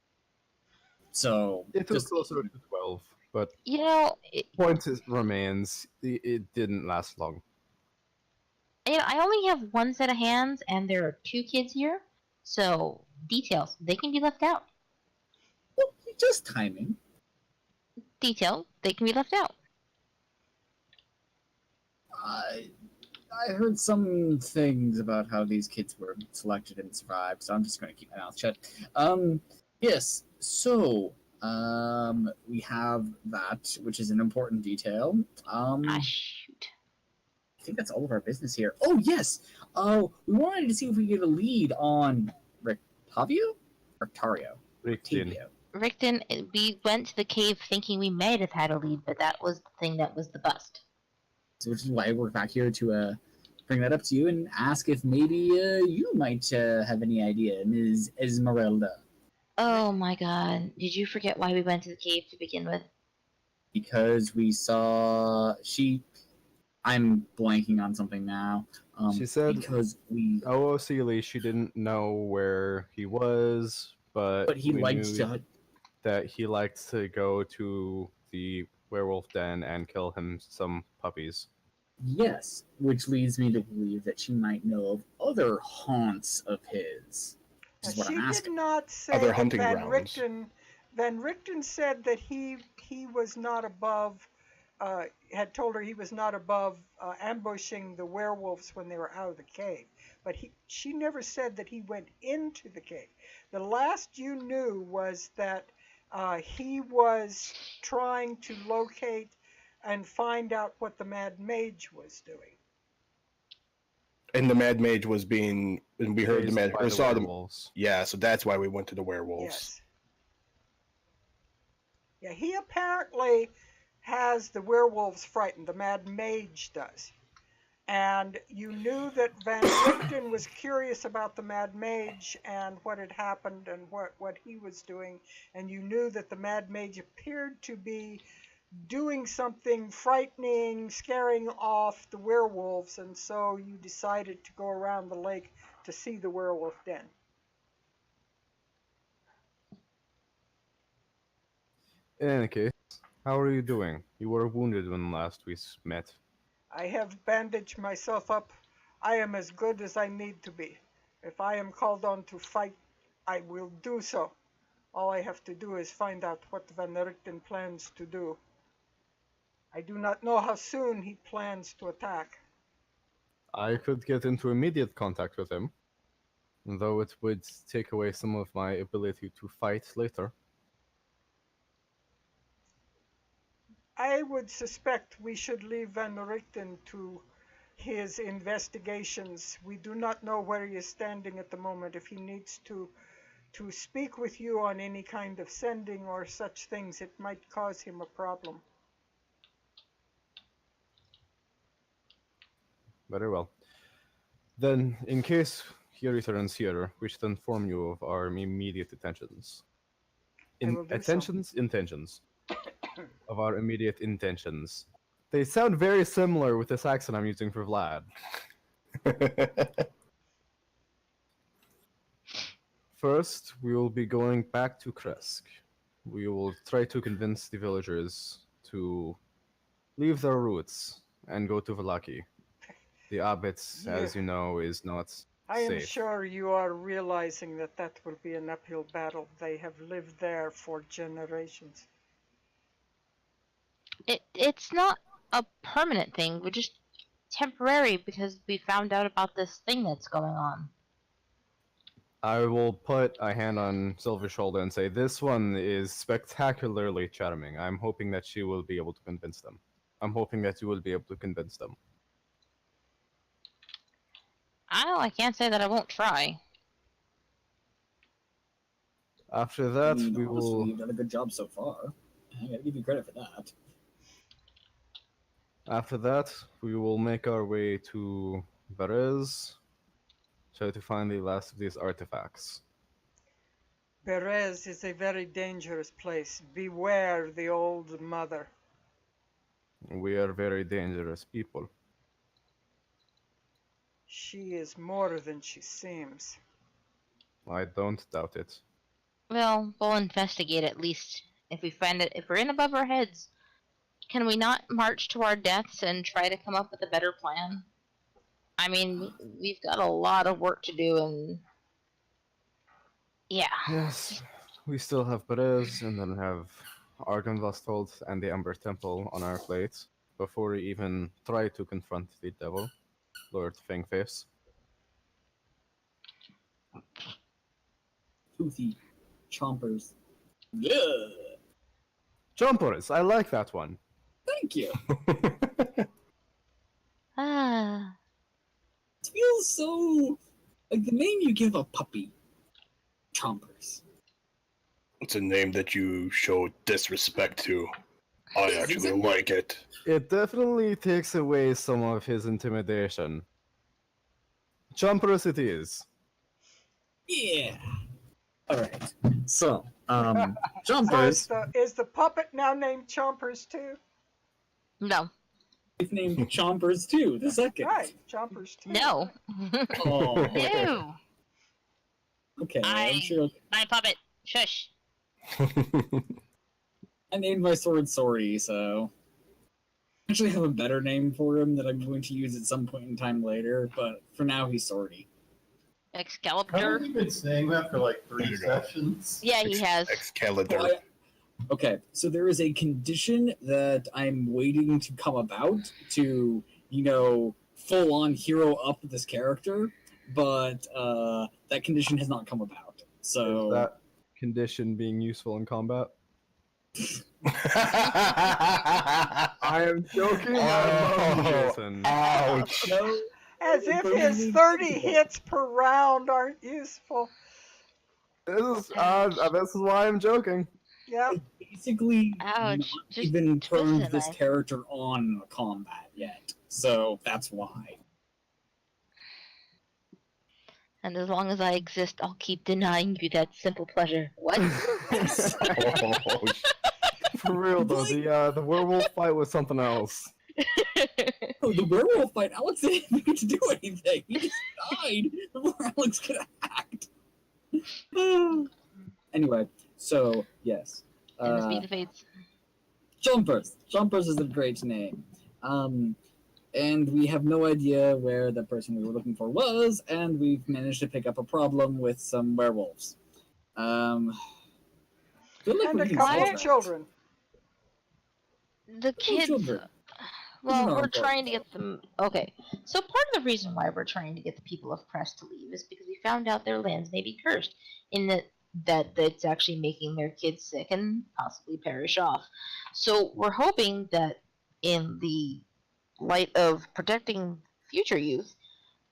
So It was just closer to 12, but point remains, it didn't last long. I only have one set of hands, and there are 2 kids here, so details, they can be left out. just timing. Detail, they can be left out. I heard some things about how these kids were selected and survived, so I'm just going to keep my mouth shut. Yes, so we have that, which is an important detail. Shoot. I think that's all of our business here. Oh, yes! We wanted to see if we could get a lead on Rictavio? Or Tario? Rictin. Rickton, we went to the cave thinking we might have had a lead, but that was the thing that was the bust. So which is why we're back here to bring that up to you and ask if maybe you might have any idea, Ms. Esmeralda. Oh my god. Did you forget why we went to the cave to begin with? Because we saw... I'm blanking on something now. She said because we... OOC she didn't know where he was, but he we liked knew to... that he liked to go to the werewolf den and kill him some puppies. Yes, which leads me to believe that she might know of other haunts of his. Which is what She I'm did asking. not say Other that hunting Van grounds. Richten. Van Richten said that he was not above. Had told her he was not above ambushing the werewolves when they were out of the cave. But she never said that he went into the cave. The last you knew was that he was trying to locate and find out what the Mad Mage was doing. And the Mad Mage was being, and we heard the Raised Mad, by or the saw them. werewolves. Yeah, so that's why we went to the werewolves. Yes. Yeah, he apparently has the werewolves frightened. The Mad Mage does. And you knew that Van Richten was curious about the Mad Mage and what had happened and what he was doing. And you knew that the Mad Mage appeared to be doing something frightening, scaring off the werewolves. And so you decided to go around the lake to see the werewolf den. In any case, how are you doing? You were wounded when last we met. I have bandaged myself up. I am as good as I need to be. If I am called on to fight, I will do so. All I have to do is find out what Van Richten plans to do. I do not know how soon he plans to attack. I could get into immediate contact with him, though it would take away some of my ability to fight later. I would suspect we should leave Van Richten to his investigations. We do not know where he is standing at the moment. If he needs to speak with you on any kind of sending or such things, it might cause him a problem. Very well. Then, in case he returns here, we should inform you of our immediate intentions. Intentions. Of our immediate intentions. They sound very similar with this accent I'm using for Vlad. First, we will be going back to Krezk. We will try to convince the villagers to leave their roots and go to Vallaki. The Abbot, as you know, is not I am safe. sure you are realizing that that will be an uphill battle. They have lived there for generations. It's not a permanent thing. We're just temporary because we found out about this thing that's going on. I will put a hand on Silver's shoulder and say, "This one is spectacularly charming. I'm hoping that she will be able to convince them. I'm hoping that you will be able to convince them." I can't say that I won't try. After that, I mean, we honestly, will. you've done a good job so far. I gotta give you credit for that. After that, we will make our way to Berez, try to find the last of these artifacts. Perez is a very dangerous place. Beware the old mother. We are very dangerous people. She is more than she seems. I don't doubt it. Well, we'll investigate at least. If we find it, if we're in above our heads, can we not march to our deaths and try to come up with a better plan? I mean, we've got a lot of work to do, and yeah. Yes, we still have Perez, and then have Argynvostholt and the Ember Temple on our plate before we even try to confront the devil, Lord Fangface. Toothy chompers. Yeah. Jumpers, I like that one. Thank you. Ah, It feels so like the name you give a puppy. Chompers. It's a name that you show disrespect to. I actually like it. It definitely takes away some of his intimidation. Jumpers it is. Yeah. All right. So, So chompers. is the puppet now named Chompers too? no, We've named Chompers too. The second. Right, Chompers too. no, Oh. no. Okay. I'm sure. My puppet. Shush. I named my sword Sorry, so I actually have a better name for him that I'm going to use at some point in time later. But for now, he's Sorry. Excalibur. Haven't you been saying that for like 3 There you go. sessions? Yeah, he has. Excalibur. Okay, so there is a condition that I'm waiting to come about to, full on hero up this character, but that condition has not come about. So Is that condition being useful in combat? I I am joking. I love Jason. Ouch. no, As if his 30 hits per round aren't useful. This is why I'm joking. Yep. basically Ouch, not just even turned twisted this it. character on combat yet. So that's why. And as long as I exist, I'll keep denying you that simple pleasure. What? Oh, For real though, the werewolf fight was something else. Oh, the werewolf fight, Alex didn't need to do anything. He just died before Alex could act. Anyway, so yes. In the speed of fates. Jumpers. Jumpers is a great name. And we have no idea where the person we were looking for was, and we've managed to pick up a problem with some werewolves. Feel like And we a can couple solve of that. children. The kids. children. Well, not we're important. trying to get them. Okay, so part of the reason why we're trying to get the people of Krezk to leave is because we found out their lands may be cursed, in that it's actually making their kids sick and possibly perish off. So we're hoping that in the light of protecting future youth,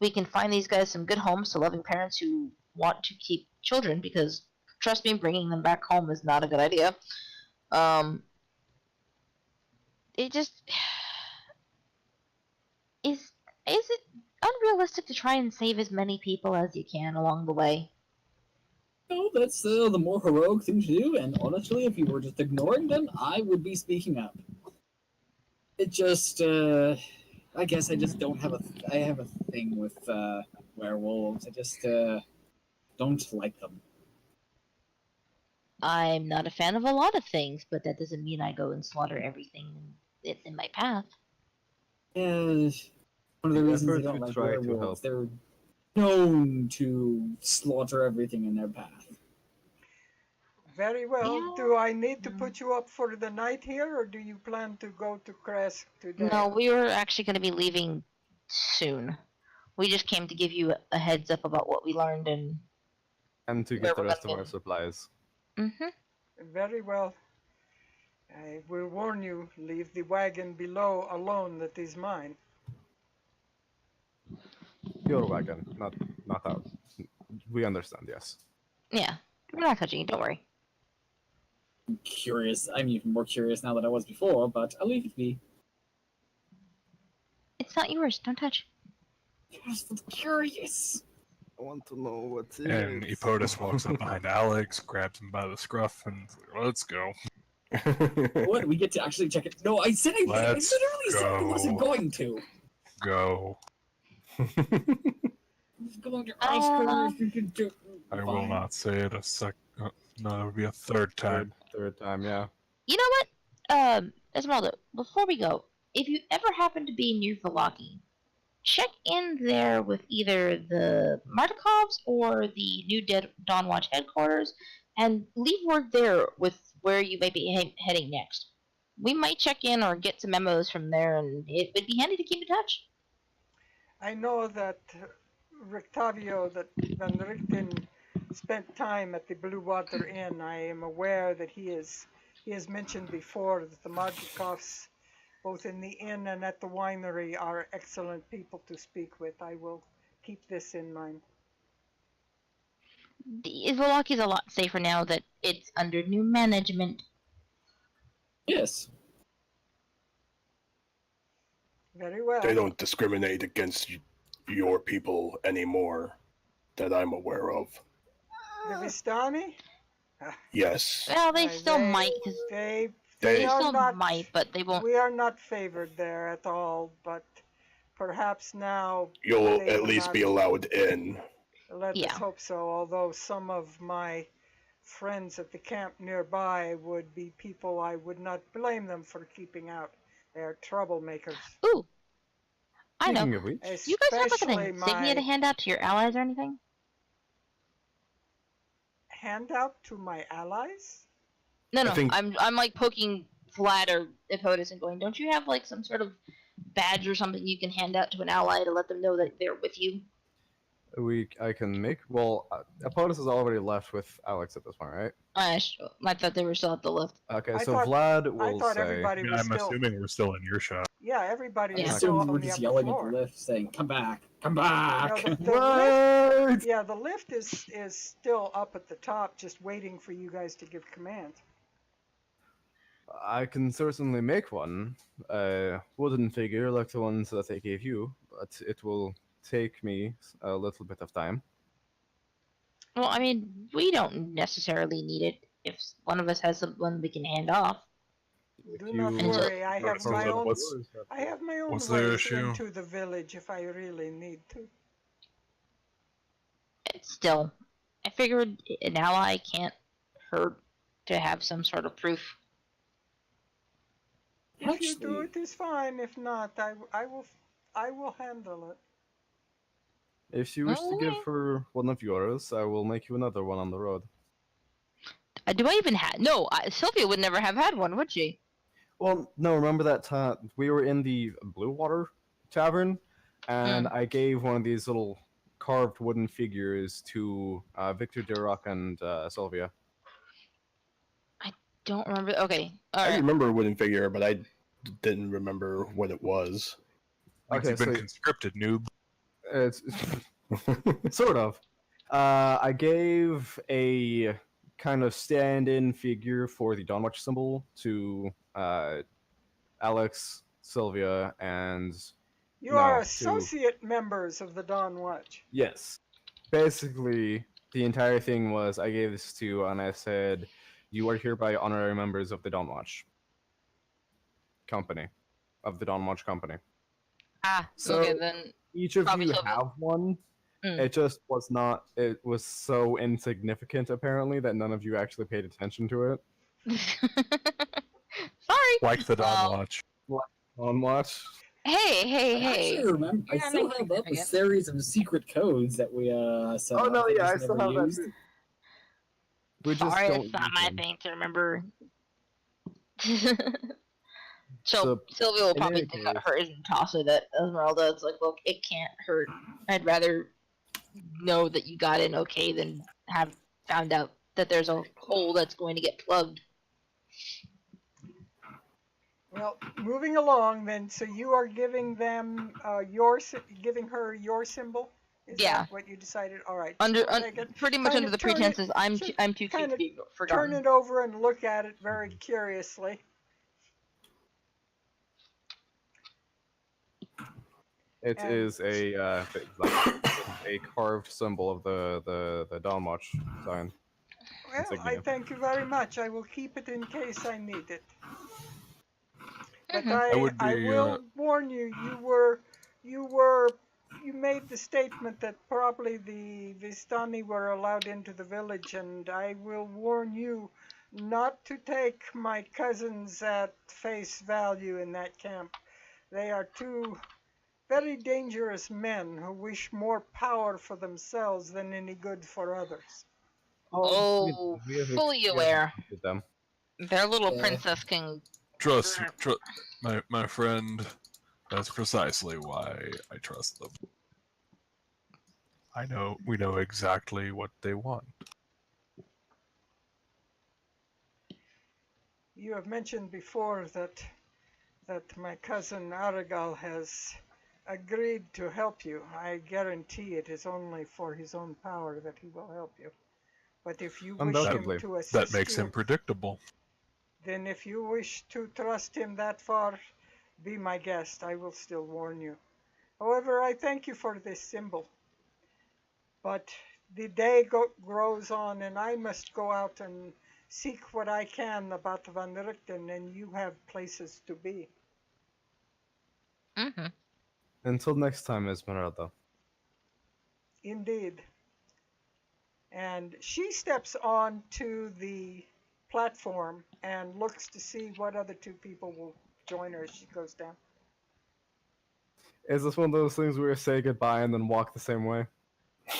we can find these guys some good homes to loving parents who want to keep children, because trust me, bringing them back home is not a good idea. It just is it unrealistic to try and save as many people as you can along the way? No, that's the more heroic thing to do, and honestly, if you were just ignoring them, I would be speaking up. It just, I guess I just don't have I have a thing with, werewolves. I just, don't like them. I'm not a fan of a lot of things, but that doesn't mean I go and slaughter everything in my path. Yeah, one of the The reasons I effort don't we like try to werewolves, help. known to slaughter everything in their path. Very well. Yeah. Do I need to put you up for the night here, or do you plan to go to Krezk today? No, we were actually going to be leaving soon. We just came to give you a heads up about what we learned and. And to Where get the we're rest of gonna our be. supplies. Very well. I will warn you, leave the wagon below alone, that is mine. Your wagon, not out. We understand, yes. Yeah, we're not touching it. Don't worry. I'm curious. I'm even more curious now than I was before, but I'll leave it be. It's not yours. Don't touch. Just curious. I want to know what's in And it. Epotus walks up behind Alex, grabs him by the scruff, and let's go. What? We get to actually check it? No, I said I literally Let's said I wasn't go. going to. Go. Going to ask her if you can do. I will not say it a sec. No, it would be a third time. Third time, yeah. You know what? Esmeralda, before we go, if you ever happen to be near Velaki, check in there with either the Martikovs or the new Dawnwatch headquarters, and leave word there with where you may be heading next. We might check in or get some memos from there, and it would be handy to keep in touch. I know that Rictavio, that Van Richten spent time at the Blue Water Inn. I am aware that he has mentioned before that the Martikovs, both in the inn and at the winery, are excellent people to speak with. I will keep this in mind. Velaki is a lot safer now that it's under new management. Yes. Very well. They don't discriminate against your people anymore, that I'm aware of. The Vistani? Yes. Well, they still they- might, because They they are still not. might, but they won't. We are not favored there at all, but perhaps now You'll they at will least not be allowed in. Let Yeah. us hope so, although some of my friends at the camp nearby would be people I would not blame them for keeping out. They're troublemakers. Ooh, I know. Speaking of which, You guys have like an Especially insignia to my hand out to your allies or anything? handout to my allies? No, I no. think- I'm like poking Vlad or Epotus and going, don't you have like some sort of badge or something you can hand out to an ally to let them know that they're with you? I can make. Well, Epotus has already left with Alex at this point, right? I thought they were still at the lift. Okay, I so thought- Vlad I will thought say. everybody Yeah, was I'm still. assuming we're still in earshot. Yeah, everybody Yeah. is I still assume on we're the just upper yelling floor. at the lift, saying, "Come back, come No, back." the lift, What? yeah, the lift is still up at the top, just waiting for you guys to give command. I can certainly make one. A wooden figure like the ones that I gave you, but it will take me a little bit of time. Well, I mean, we don't necessarily need it if one of us has one we can hand off. Do not you- worry, I have my own. What's- I have my own what's their ways issue? into the village if I really need to. It's still, I figured an ally can't hurt to have some sort of proof. If you do, Actually- it is fine. If not, I will handle it. If you wish to give Okay. her one of yours, I will make you another one on the road. Do I even have? No, Sylvia would never have had one, would she? Well, no, remember that time we were in the Blue Water Tavern, and I gave one of these little carved wooden figures to Victor Duroc and Sylvia. Don't remember. Okay, all I right. remember a wooden figure, but I didn't remember what it was. Like Okay, you've been so- conscripted, noob. It's sort of. I gave a kind of stand-in figure for the Dawnwatch symbol to Alex, Sylvia, and You are No, associate members of the Dawnwatch. yes. Basically, the entire thing was I gave this to, and I said, "You are hereby honorary members of the Dawnwatch company, of the Dawnwatch company." So- Okay, then. Each of Probably you Sylvia. have one. Mm. It just was not. It was so insignificant, apparently, that none of you actually paid attention to it. Sorry. Like the Dawn Well- Watch. On watch. Hey, I actually remember. I Yeah, still makes have up a significant. series of secret codes that we set Oh up no, that yeah, I just still never have that used. too. We just Sorry, don't it's not use my them. thing to remember. So So, Sylvia will in probably any dig out case- hers and toss it at Esmeralda. It's like, look, it can't hurt. I'd rather know that you got in okay than have found out that there's a hole that's going to get plugged. Well, moving along then. So you are giving them giving her your symbol. Is Yeah. that what you decided? All right. Under She'll take it, pretty much kind under of the turn it- pretenses I'm should too cute kind to of be turn forgotten. it over and look at it very curiously. It And- is a a carved symbol of the Dawnwatch sign. Well, I Insignia. thank you very much. I will keep it in case I need it. But Mhm. I would I be, will warn you. You made the statement that probably the Vistani were allowed into the village, and I will warn you not to take my cousins at face value in that camp. They are two very dangerous men who wish more power for themselves than any good for others. Oh, fully aware. With them. Their little Yeah. princess can. trust my friend. That's precisely why I trust them. We know exactly what they want. You have mentioned before that my cousin Aragal has agreed to help you. I guarantee it is only for his own power that he will help you. But if you wish him Undoubtedly. to assist That makes you, him predictable. then if you wish to trust him that far, be my guest. I will still warn you. However, I thank you for this symbol. But the day grows on, and I must go out and seek what I can about the Van Richten, and you have places to be. Mm-hmm. Until next time, Esmeralda. Indeed. And she steps on to the platform and looks to see what other two people will join her as she goes down. Is this one of those things where you say goodbye and then walk the same way?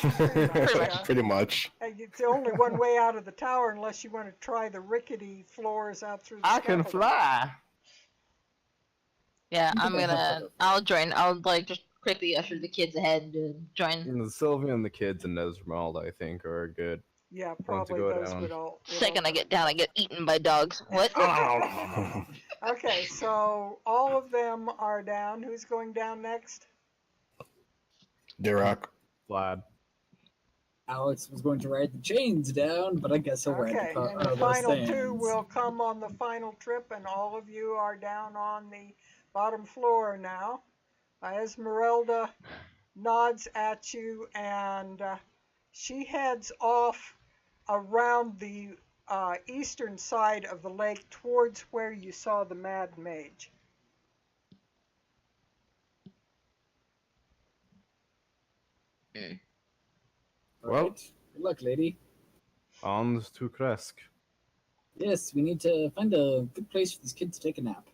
much. Pretty much. Hey, it's only one way out of the tower unless you want to try the rickety floors out through the scaffolding. fly. Yeah, You I'm can have gonna. fun. I'll join. I'll like just quickly usher the kids ahead to join. Sylvia and the kids and Esmeralda, I think, are good. Yeah, to probably go those down. would all. Second I get down, I get eaten by dogs. What? Okay, so all of them are down. Who's going down next? Dirac. Vlad. Alex was going to ride the chains down, but I guess he'll ride Okay, the, and the the final two stands. will come on the final trip, and all of you are down on the bottom floor now. Esmeralda nods at you, and she heads off around the eastern side of the lake towards where you saw the Mad Mage. Well- Alright. Good luck, lady. On to Krezk. Yes, we need to find a good place for these kids to take a nap.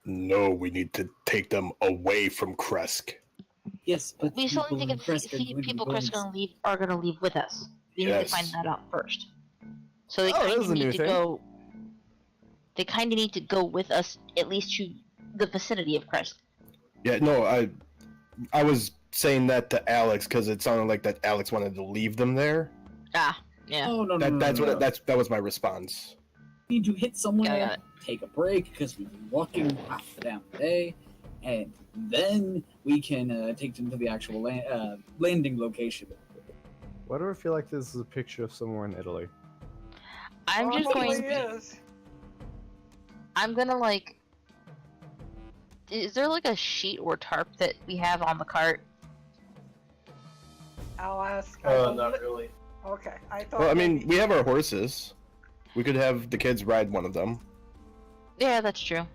No, we need to take them away from Krezk. Yes, but We still people need to in get Krezk are see going to people be Chris are gonna leave with us. We need to Yes. find that out first. So they Oh, kind this of is a new need to thing. go. They kind of need to go with us at least to the vicinity of Chris. Yeah, no, I was saying that to Alex because it sounded like that Alex wanted to leave them there. Ah, yeah. Oh, no, no, no, That's no, what no. that was my response. We need to hit somewhere, Got it. take a break, because we've been walking half the damn day, and then we can take them to the actual landing location. Why do I feel like this is a picture of somewhere in Italy? I'm just Probably going. is. I'm gonna like. Is there like a sheet or tarp that we have on the cart? I'll ask. Not really. Okay, I thought. Well, I mean, maybe- we have our horses. We could have the kids ride one of them. Yeah, that's true.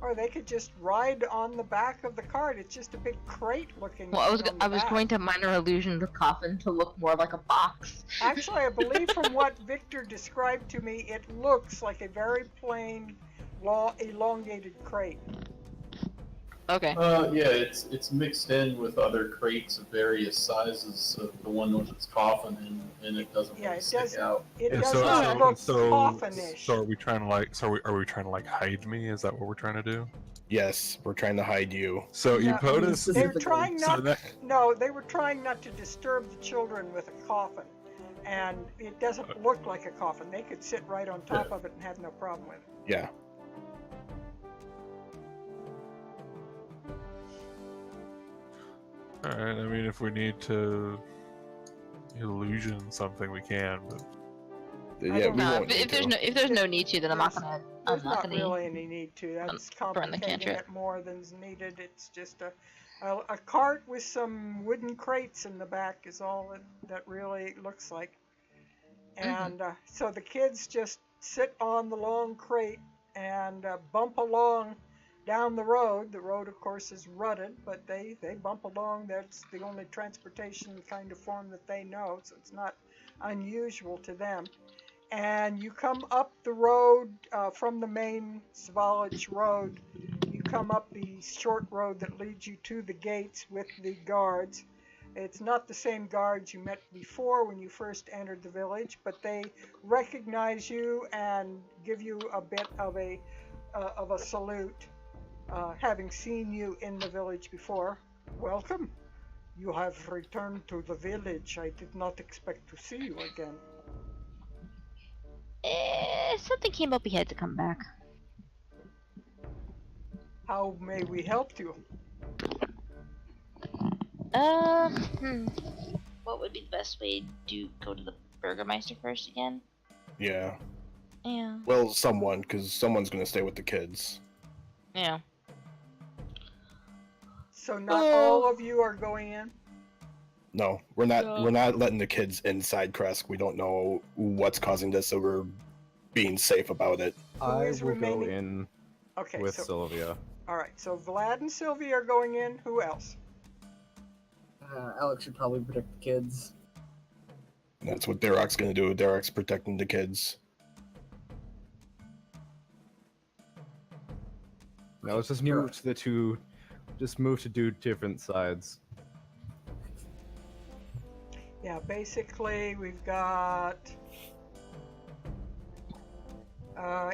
Or they could just ride on the back of the cart. It's just a big crate looking. Well, thing on the I was back. going to minor illusion the coffin to look more like a box. Actually, I believe from what Victor described to me, it looks like a very plain, elongated crate. Okay. Yeah, it's mixed in with other crates of various sizes. So the one with its coffin and it doesn't Yeah, really it stick doesn't. out. It And does so, not so, look so, coffinish. so are we trying to like? Are we trying to like hide me? Is that what we're trying to do? Yes, we're trying to hide you. So No, Epotus, They were Specifically. trying so not. that No, they were trying not to disturb the children with a coffin, and it doesn't look like a coffin. They could sit right on top of it and have no problem with it. Yeah. all right. I mean, if we need to illusion something, we can. But Yeah, we Nah, won't if need there's to. no need to, then I'm not gonna. I'm There's not not gonna. really any need to. That's burn the complicating cantrip. it more than's needed. It's just a cart with some wooden crates in the back is all that really looks like. And so the kids just sit on the long crate and bump along down the road. The road, of course, is rutted, but they bump along. That's the only transportation kind of form that they know, so it's not unusual to them. And you come up the road from the main Svalich road. You come up the short road that leads you to the gates with the guards. It's not the same guards you met before when you first entered the village, but they recognize you and give you a bit of a salute, having seen you in the village before. Welcome. You have returned to the village. I did not expect to see you again. Something came up. We had to come back. How may we help you? What would be the best way to go to the Burgermeister first again? Yeah. Yeah. Well, because someone's gonna stay with the kids. Yeah. So not all of you are going in? No, we're not. No. We're not letting the kids inside Krezk. We don't know what's causing this, so we're being safe about it. I is will go remaining? in Okay, with so Sylvia. all right. So Vlad and Sylvia are going in. Who else? Alex should probably protect the kids. That's what Derek's gonna do. Derek's protecting the kids. Now let's just You're- move to the two. Just move to do different sides. Yeah, basically we've got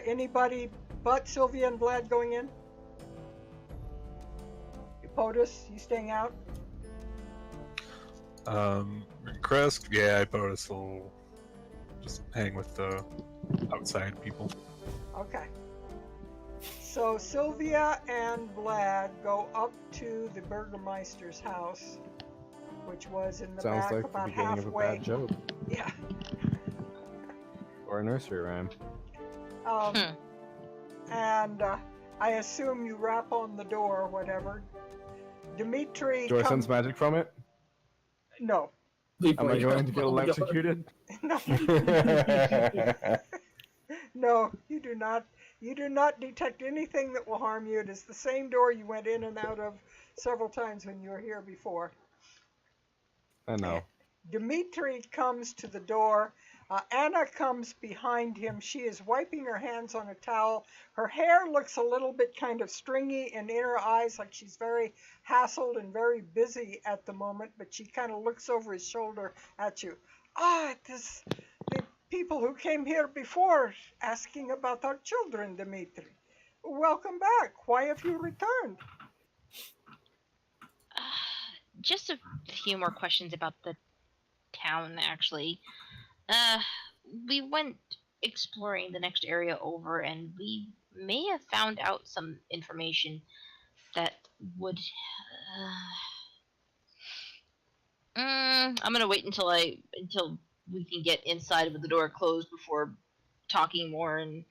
anybody but Sylvia and Vlad going in. POTUS, you staying out? Krezk, yeah, Epotus will just hang with the outside people. Okay. So Sylvia and Vlad go up to the Burgermeister's house, which was in the Sounds back like the about beginning halfway. of a bad joke Yeah. or a nursery rhyme. And I assume you rap on the door or whatever. Dimitri Do I comes. sense magic from it? No. Am I going to get electrocuted? No. No, you do not. You do not detect anything that will harm you. It is the same door you went in and out of several times when you were here before. I know. Dimitri comes to the door. Anna comes behind him. She is wiping her hands on a towel. Her hair looks a little bit kind of stringy, and in her eyes like she's very hassled and very busy at the moment, but she kind of looks over his shoulder at you. It is the people who came here before asking about our children, Dimitri. Welcome back. Why have you returned? Just a few more questions about the town, actually. We went exploring the next area over, and we may have found out some information that would. I'm gonna wait until we can get inside of the door closed before talking more, and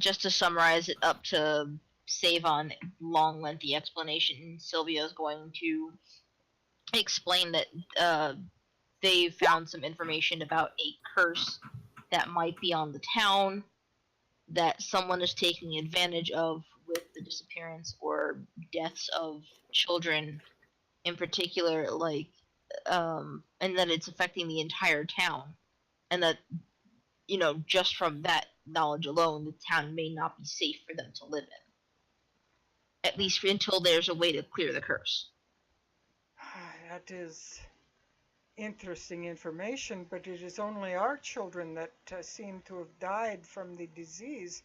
just to summarize it up to save on long, lengthy explanation. Sylvia is going to explain that they found some information about a curse that might be on the town that someone is taking advantage of with the disappearance or deaths of children in particular, like and that it's affecting the entire town, and that just from that knowledge alone the town may not be safe for them to live At least until there's a way to clear the curse. That is interesting information, but it is only our children that seem to have died from the disease.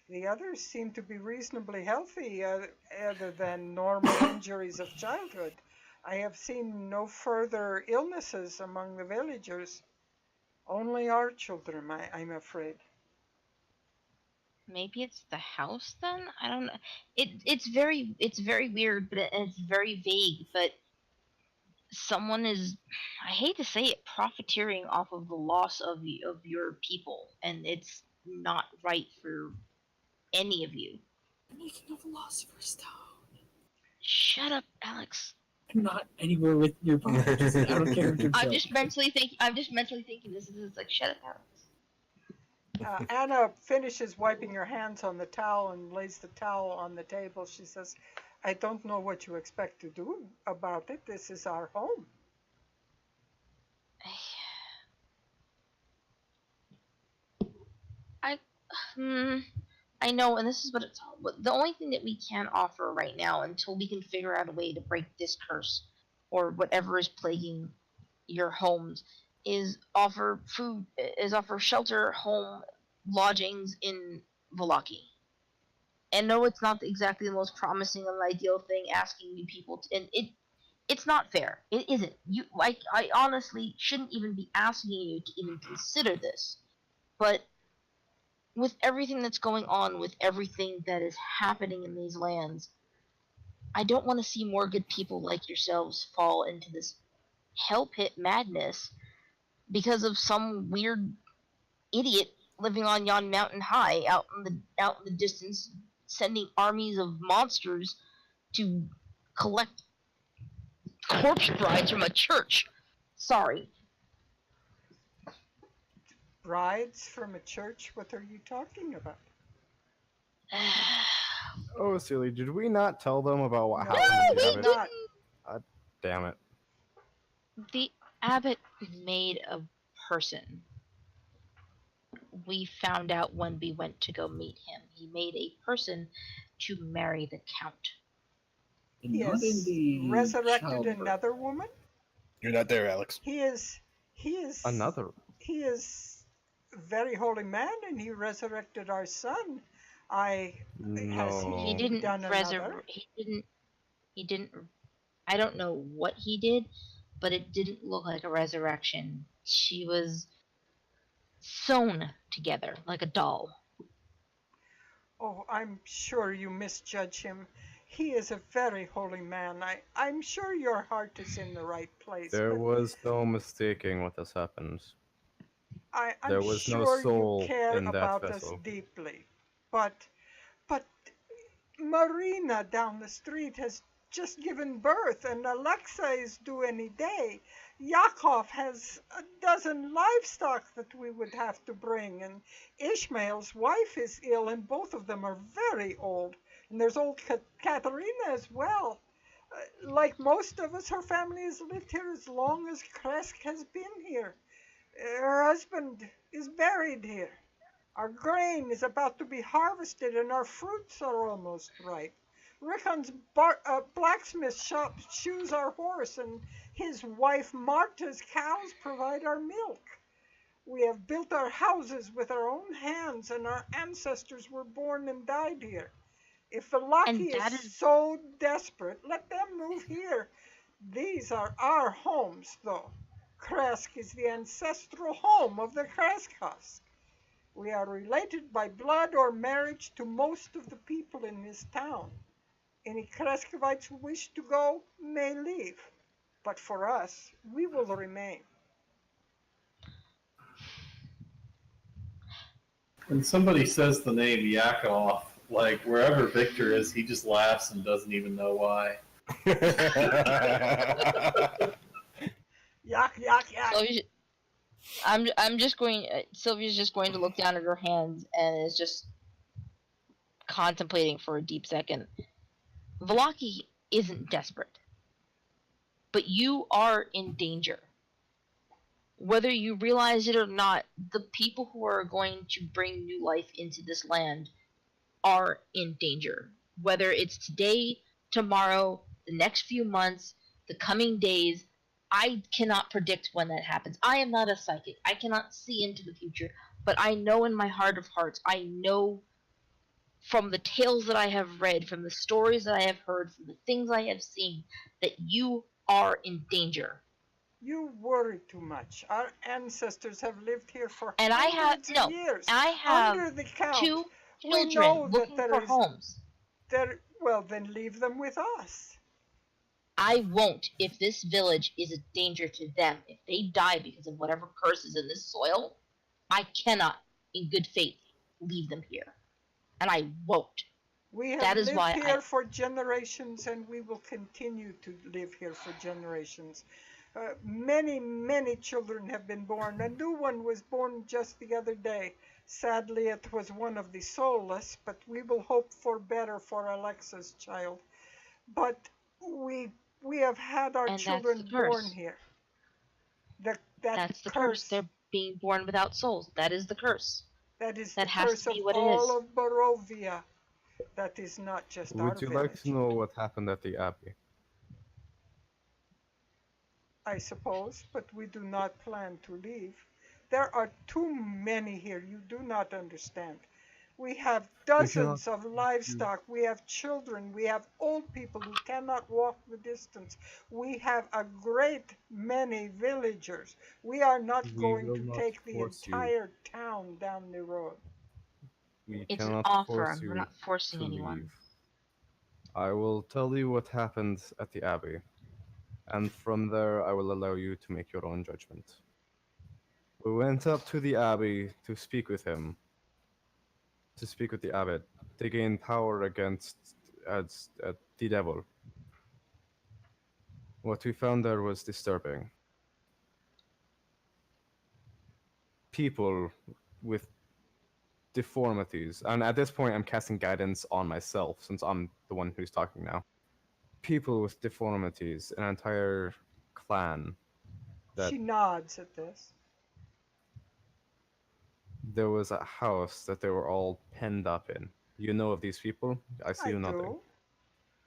The others seem to be reasonably healthy, other than normal injuries of childhood. I have seen no further illnesses among the villagers. Only our children, I'm afraid. Maybe it's the house then? I don't know. It's very weird, but it's very vague. But someone is, I hate to say it, profiteering off of the loss of your people, and it's not right for any of you. Making a philosopher's stone. Shut up, Alex. I'm not anywhere with your body. I don't care if you're I'm joking. just mentally thinking this is like, shut up, Alex. Anna finishes wiping her hands on the towel and lays the towel on the table. She says, I don't know what you expect to do about it. This is our home. I know, and this is what it's all. But the only thing that we can offer right now, until we can figure out a way to break this curse, or whatever is plaguing your homes, is offer food, is offer shelter, home, lodgings in Vallaki. And no, it's not exactly the most promising and ideal thing asking you people to, and it's not fair. It isn't. I honestly shouldn't even be asking you to even consider this. But with everything that's going on, with everything that is happening in these lands, I don't want to see more good people like yourselves fall into this hell pit madness because of some weird idiot living on yon mountain high out in the distance, sending armies of monsters to collect corpse brides from a church. Sorry. Brides from a church? What are you talking about? Oh, silly, did we not tell them about what No, happened No, to the we abbot? not. Damn it. The abbot made a person. We found out when we went to go meet him. He made a person to marry the count. He Not in has the resurrected childbirth. another woman? You're not there, Alex. He is Another. He is a very holy man, and he resurrected our son. Has No. He didn't done another? He didn't. I don't know what he did, but it didn't look like a resurrection. She was sewn together like a doll. Oh, I'm sure you misjudge him. He is a very holy man. I'm sure your heart is in the right place. There but was no mistaking what has happened. I'm there was no sure soul you care in that about vessel. us deeply. But Marina down the street has just given birth, and Alexa is due any day. Yakov has a dozen livestock that we would have to bring, and Ishmael's wife is ill, and both of them are very old. And there's old Katerina as well. Like most of us, her family has lived here as long as Krezk has been here. Her husband is buried here. Our grain is about to be harvested, and our fruits are almost ripe. Rickon's blacksmith shop shoes our horse, and his wife Marta's cows provide our milk. We have built our houses with our own hands, and our ancestors were born and died here. If Vallaki is so desperate, let them move here. These are our homes, though. Krezk is the ancestral home of the Krezk. We are related by blood or marriage to most of the people in this town. Any Krezkovites who wish to go may leave, but for us, we will remain. When somebody says the name Yakov, like wherever Victor is, he just laughs and doesn't even know why. Yak, yak, yak. I'm just going. Sylvia's just going to look down at her hands and is just contemplating for a deep second. Vallaki isn't desperate, but you are in danger. Whether you realize it or not, the people who are going to bring new life into this land are in danger. whether it's today, tomorrow, the next few months, the coming days. I cannot predict when that happens. I am not a psychic. I cannot see into the future. But I know in my heart of hearts, I know from the tales that I have read, from the stories that I have heard, from the things I have seen, that you are in danger. You worry too much. Our ancestors have lived here for And I have hundreds of years. I have Under the count, two we children know that looking for homes. well, then leave them with us. I won't if this village is a danger to them. If they die because of whatever curse is in this soil, I cannot, in good faith, leave them here. And I won't. We have That is lived why here for generations, and we will continue to live here for generations. Many, many children have been born. A new one was born just the other day. Sadly, it was one of the soulless, but we will hope for better for Alexa's child. But we have had our And children that's the curse. born here. That's the curse. They're being born without souls. That is the curse. That is That the has curse to be of what it all is. of Barovia. That is not just our Would you village. like to know what happened at the Abbey? I suppose, but we do not plan to leave. There are too many here. You do not understand. We have dozens of livestock. We have children. We have old people who cannot walk the distance. We have a great many villagers. We are not We going will to not take the force you. entire town down the road. We It's an cannot offer. force We're you not forcing to anyone. leave. I will tell you what happened at the Abbey, and from there I will allow you to make your own judgment. We went up to the Abbey to speak with him, to speak with the Abbot, to gain power against the devil. What we found there was disturbing. People with deformities, and at this point I'm casting guidance on myself since I'm the one who's talking now. People with deformities, an entire clan that She nods at this. there was a house that they were all penned up in. You know of these people? I see you nodding.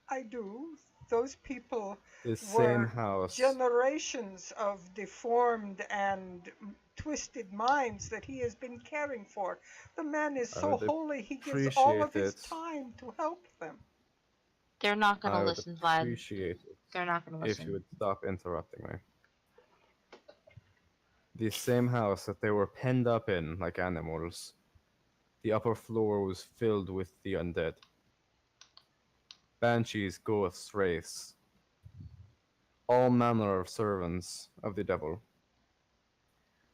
I do. Those people This same were house. generations of deformed and twisted minds that he has been caring for. The man is I so would holy, he gives all of appreciate his it. time to help them. They're not going I to would listen, Vlad. appreciate it They're not going to if you listen. would stop interrupting me. The same house that they were penned up in like animals, the upper floor was filled with the undead. Banshees, ghosts, wraiths. All manner of servants of the devil.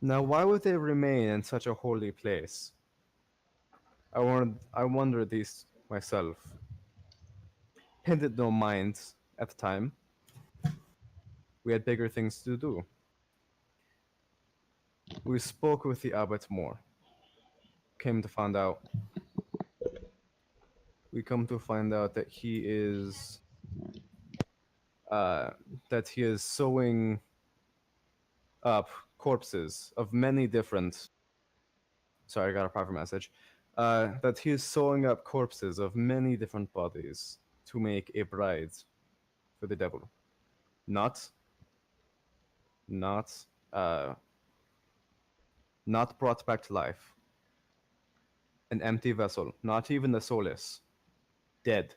Now, why would they remain in such a holy place? I wondered these myself. Painted no mind at the time. We had bigger things to do. We spoke with the abbot more. We come to find out that he is sewing up corpses of many different. Sorry, I got a private message. That he is sewing up corpses of many different bodies to make a bride for the devil. Not brought back to life. An empty vessel, not even the soulless. Dead.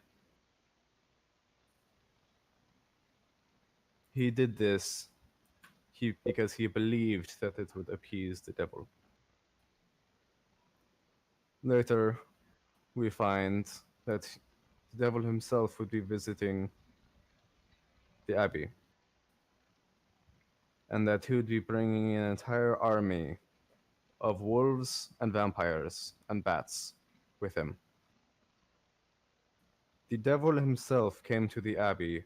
He did this because he believed that it would appease the devil. Later, we find that the devil himself would be visiting the abbey, and that he would be bringing an entire army of wolves and vampires and bats with him. The devil himself came to the abbey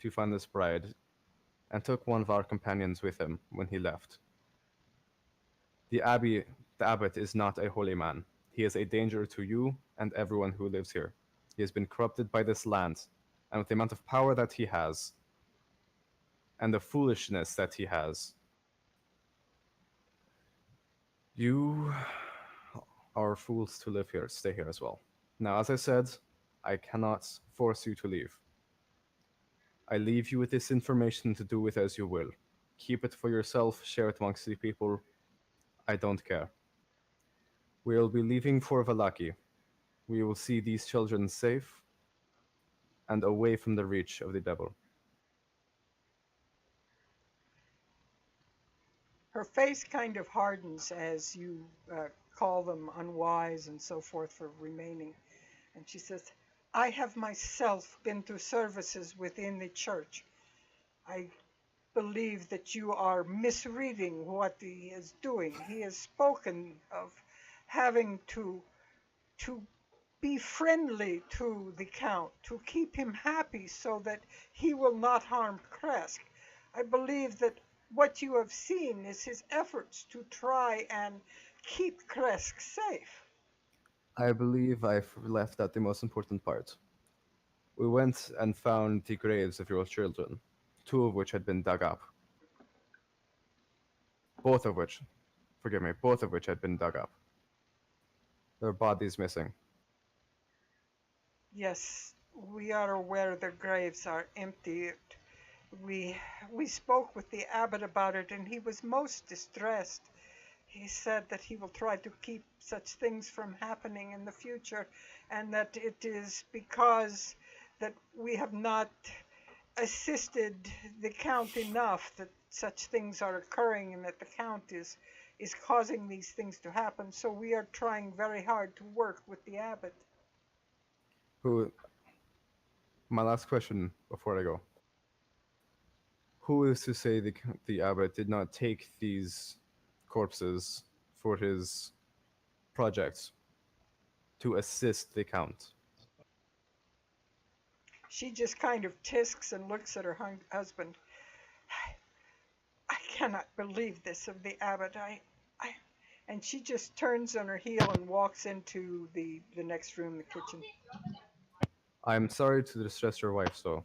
to find this bride and took one of our companions with him when he left. The abbot is not a holy man. He is a danger to you and everyone who lives here. He has been corrupted by this land, and with the amount of power that he has, and the foolishness that he has, you are fools to live here, stay here as well. Now, as I said, I cannot force you to leave. I leave you with this information to do with as you will. Keep it for yourself, share it amongst the people. I don't care. We'll be leaving for Valaki. We will see these children safe and away from the reach of the devil. Her face kind of hardens as you call them unwise and so forth for remaining. And she says, I have myself been to services within the church. I believe that you are misreading what he is doing. He has spoken of having to be friendly to the Count, to keep him happy so that he will not harm Krezk. I believe that what you have seen is his efforts to try and keep Krezk safe. I believe I've left out the most important part. We went and found the graves of your children, 2 of which had been dug up. Both of which had been dug up. Their bodies missing. Yes, we are aware their graves are empty. We spoke with the abbot about it, and he was most distressed. He said that he will try to keep such things from happening in the future, and that it is because that we have not assisted the Count enough that such things are occurring, and that the Count is causing these things to happen. So we are trying very hard to work with the abbot. My last question before I go. Who is to say the abbot did not take these corpses for his projects to assist the Count? She just kind of tisks and looks at her husband. I cannot believe this of the abbot. And she just turns on her heel and walks into the next room, the kitchen. I'm sorry to distress your wife so,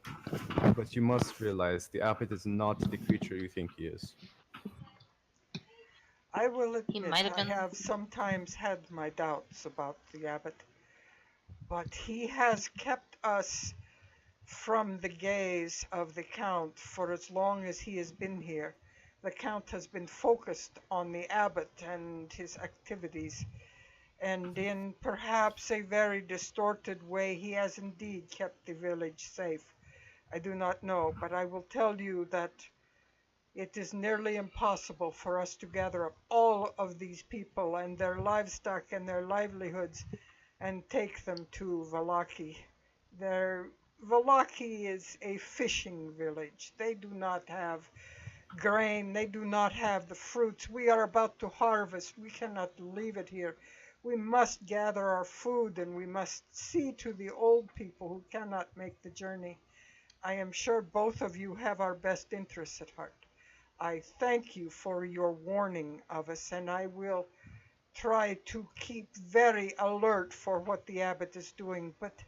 but you must realize the abbot is not the creature you think he is. I will admit might have I been- have sometimes had my doubts about the abbot, but he has kept us from the gaze of the Count for as long as he has been here. The Count has been focused on the abbot and his activities, and in perhaps a very distorted way, he has indeed kept the village safe. I do not know, but I will tell you that it is nearly impossible for us to gather up all of these people and their livestock and their livelihoods and take them to Valaki. Valaki is a fishing village. They do not have grain. They do not have the fruits. We are about to harvest. We cannot leave it here. We must gather our food, and we must see to the old people who cannot make the journey. I am sure both of you have our best interests at heart. I thank you for your warning of us, and I will try to keep very alert for what the abbot is doing. But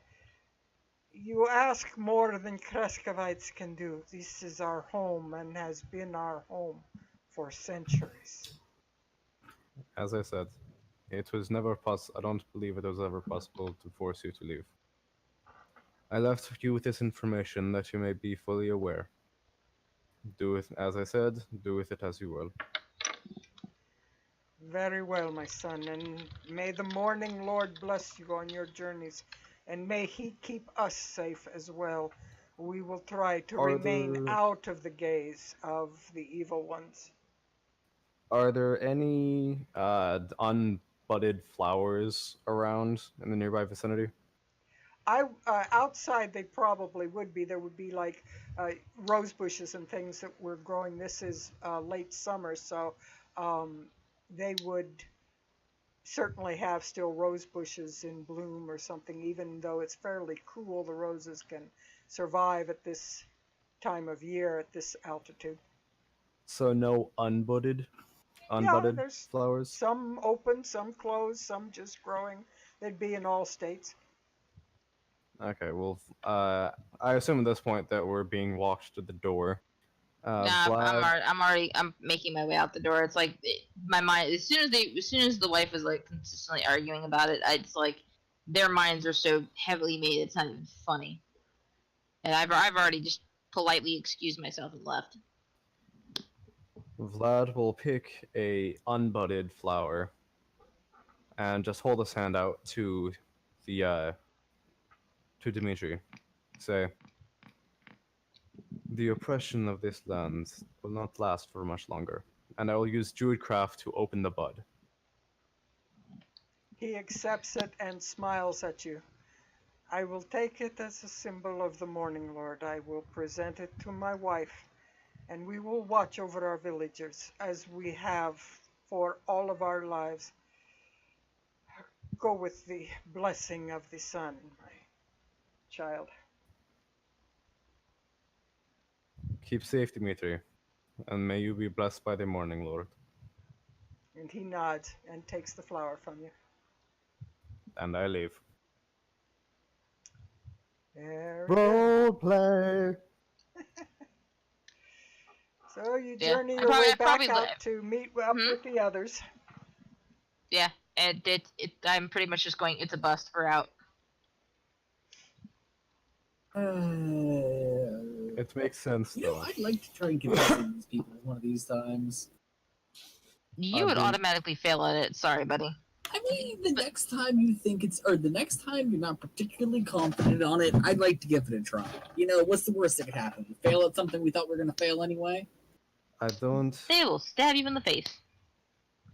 you ask more than Kreskovites can do. This is our home and has been our home for centuries. As I said, it was never I don't believe it was ever possible to force you to leave. I left you with this information that you may be fully aware. Do with, as I said, do with it as you will. Very well, my son, and may the morning Lord bless you on your journeys, and may he keep us safe as well. We will try to remain out of the gaze of the evil ones. Are there any unbudded flowers around in the nearby vicinity? Outside they probably would be. There would be like rose bushes and things that were growing. This is late summer, so they would certainly have still rose bushes in bloom or something. Even though it's fairly cool, the roses can survive at this time of year at this altitude. So no unbudded there's flowers? Some open, some closed, some just growing. They'd be in all states. Okay, well, I assume at this point that we're being walked to the door. I'm making my way out the door. It's like my mind. As soon as the wife is like consistently arguing about it, it's like their minds are so heavily made it's not even funny. And I've already just politely excused myself and left. Vlad will pick a unbudded flower and just hold his hand out to the to Dimitri. Say, the oppression of this land will not last for much longer, and I will use Druidcraft to open the bud. He accepts it and smiles at you. I will take it as a symbol of the Morning Lord. I will present it to my wife, and we will watch over our villagers as we have for all of our lives. Go with the blessing of the sun, my child. Keep safe, Dimitri, and may you be blessed by the Morning Lord. And he nods and takes the flower from you. And I leave. Very good. Role play. So you Yeah, journey I your way probably back out left. to meet up with the others. Yeah, and I'm pretty much just going, it's a bust, we're out. It makes sense, You know, though. I'd like to try and convince these people one of these times. You I've would been- automatically fail at it, sorry buddy. I mean, the next time you think it's, or the next time you're not particularly confident on it, I'd like to give it a try. You know, what's the worst that could happen? We fail at something we thought we were going to fail anyway? I don't. They will stab you in the face.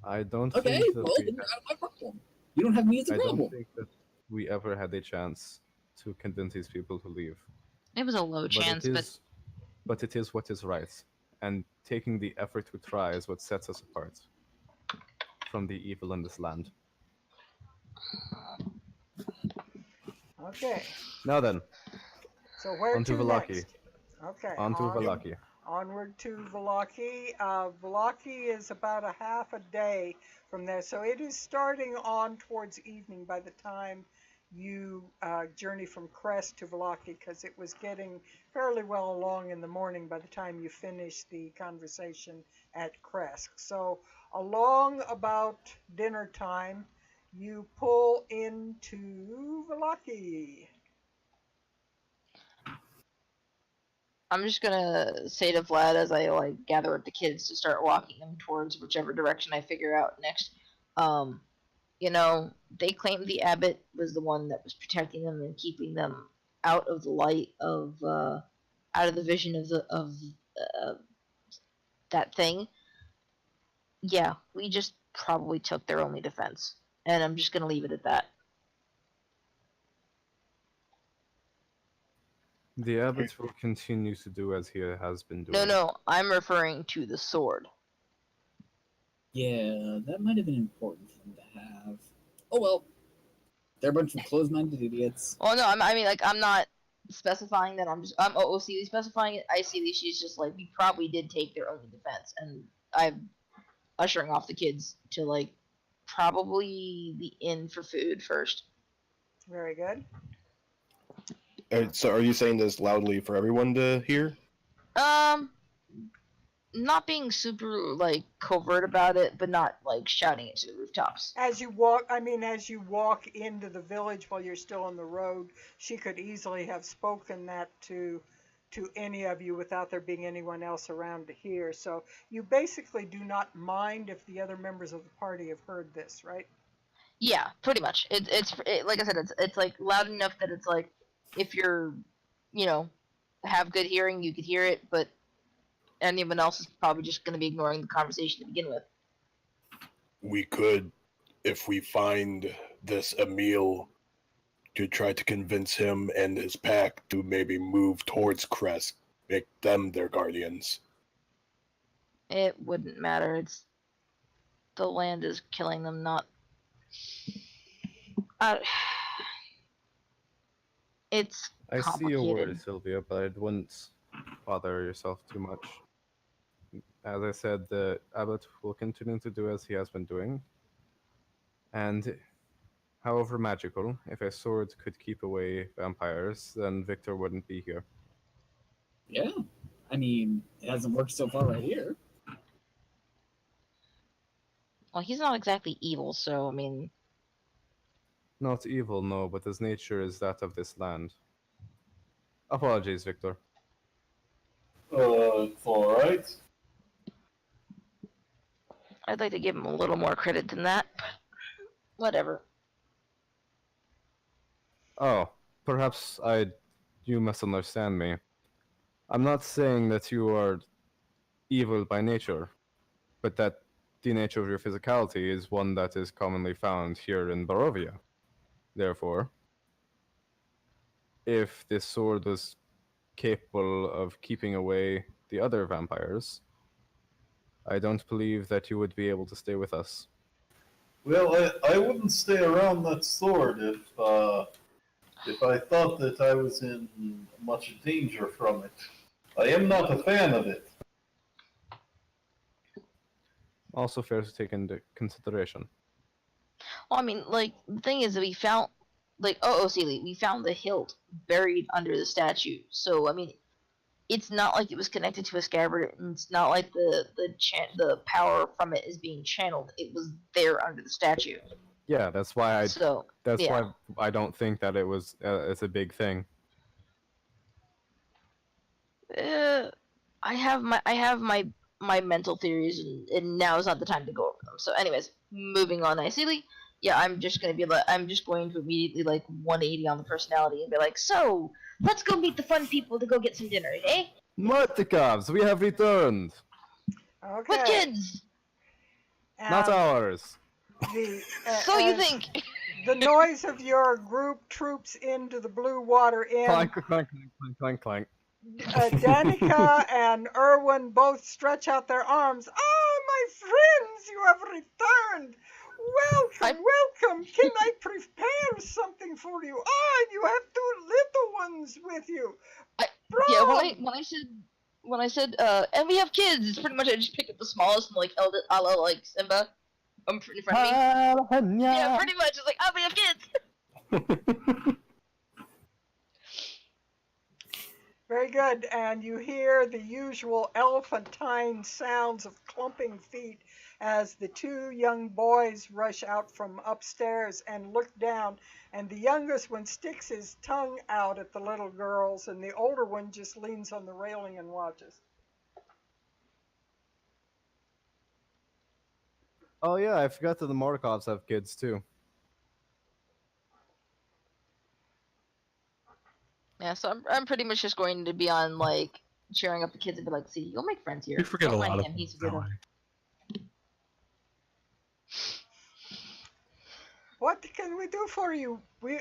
I don't Okay, think that well, we then you're out of my problem. You don't have me as a I problem. don't think that we ever had a chance to convince these people to leave. It was a low chance, But it is what is right, and taking the effort to try is what sets us apart from the evil in this land. Okay. Now then, So where on to to Vallaki. next? Okay. On to Vallaki. Onward to Vallaki. Vallaki is about a half a day from there, so it is starting on towards evening by the time you journey from Krezk to Vallaki, because it was getting fairly well along in the morning by the time you finished the conversation at Krezk. So along about dinner time, you pull into Vallaki. I'm just gonna say to Vlad as I like gather up the kids to start walking them towards whichever direction I figure out next. You know, they claimed the abbot was the one that was protecting them and keeping them out of the light of, out of the vision of that thing. Yeah, we just probably took their only defense, and I'm just gonna leave it at that. The abbot will continue to do as he has been doing. No, I'm referring to the sword. Yeah, that might have been an important thing to have. Oh well. They're a bunch of closed-minded idiots. Well, no, I mean, like, I'm not specifying that. I'm OOC specifying it. I see she's just like, we probably did take their only defense, and I'm ushering off the kids to like probably the inn for food first. Very good. So are you saying this loudly for everyone to hear? Not being super like covert about it, but not like shouting it to the rooftops. As you walk into the village while you're still on the road, she could easily have spoken that to any of you without there being anyone else around to hear. So you basically do not mind if the other members of the party have heard this, right? Yeah, pretty much. It's like I said, it's like loud enough that it's like if you're, you know, have good hearing, you could hear it, but anyone else is probably just going to be ignoring the conversation to begin with. We could, if we find this Emil, to try to convince him and his pack to maybe move towards Krezk, make them their guardians. It wouldn't matter. It's the land is killing them, not. It's I see complicated. your word, Sylvia, but I wouldn't bother yourself too much. As I said, the abbot will continue to do as he has been doing. And however magical, if a sword could keep away vampires, then Victor wouldn't be here. Yeah. I mean, it hasn't worked so far right here. Well, he's not exactly evil, so I mean, Not evil, no, but his nature is that of this land. Apologies, Victor. It's alright. I'd like to give him a little more credit than that. Whatever. Oh, perhaps you misunderstand me. I'm not saying that you are evil by nature, but that the nature of your physicality is one that is commonly found here in Barovia. Therefore, if this sword was capable of keeping away the other vampires, I don't believe that you would be able to stay with us. Well, I wouldn't stay around that sword if I thought that I was in much danger from it. I am not a fan of it. Also fair to take into consideration. Well, I mean, like, the thing is that we found, like, we found the hilt buried under the statue. So, I mean, it's not like it was connected to a scabbard, and it's not like the power from it is being channeled. It was there under the statue. Yeah, that's why yeah. why I don't think that it's a big thing. I have my mental theories, and now is not the time to go over them. So, anyways, moving on nicely. Yeah, I'm just going to immediately like 180 on the personality and be like, so let's go meet the fun people to go get some dinner, eh? Martikovs, we have returned. Okay. With kids. Not ours. So you think? The noise of your group troops into the Blue Water Inn. Clank, clank, clank, clank, clank. Danica and Erwin both stretch out their arms. Oh, my friends, you have returned. Welcome. Can I prepare something for you? Oh, and you have two little ones with you. Yeah, when I said, and we have kids, it's pretty much I just picked up the smallest and like held it a la like Simba in front of me. Yeah, pretty much. It's like, oh, we have kids. Very good. And you hear the usual elephantine sounds of clumping feet as the two young boys rush out from upstairs and look down. And the youngest one sticks his tongue out at the little girls, and the older one just leans on the railing and watches. Oh yeah, I forgot that the Martikovs have kids too. Yeah, so I'm pretty much just going to be on like cheering up the kids and be like, see, you'll make friends here. You forget Don't a mind lot of him, he's things, good. don't you? What can we do for you?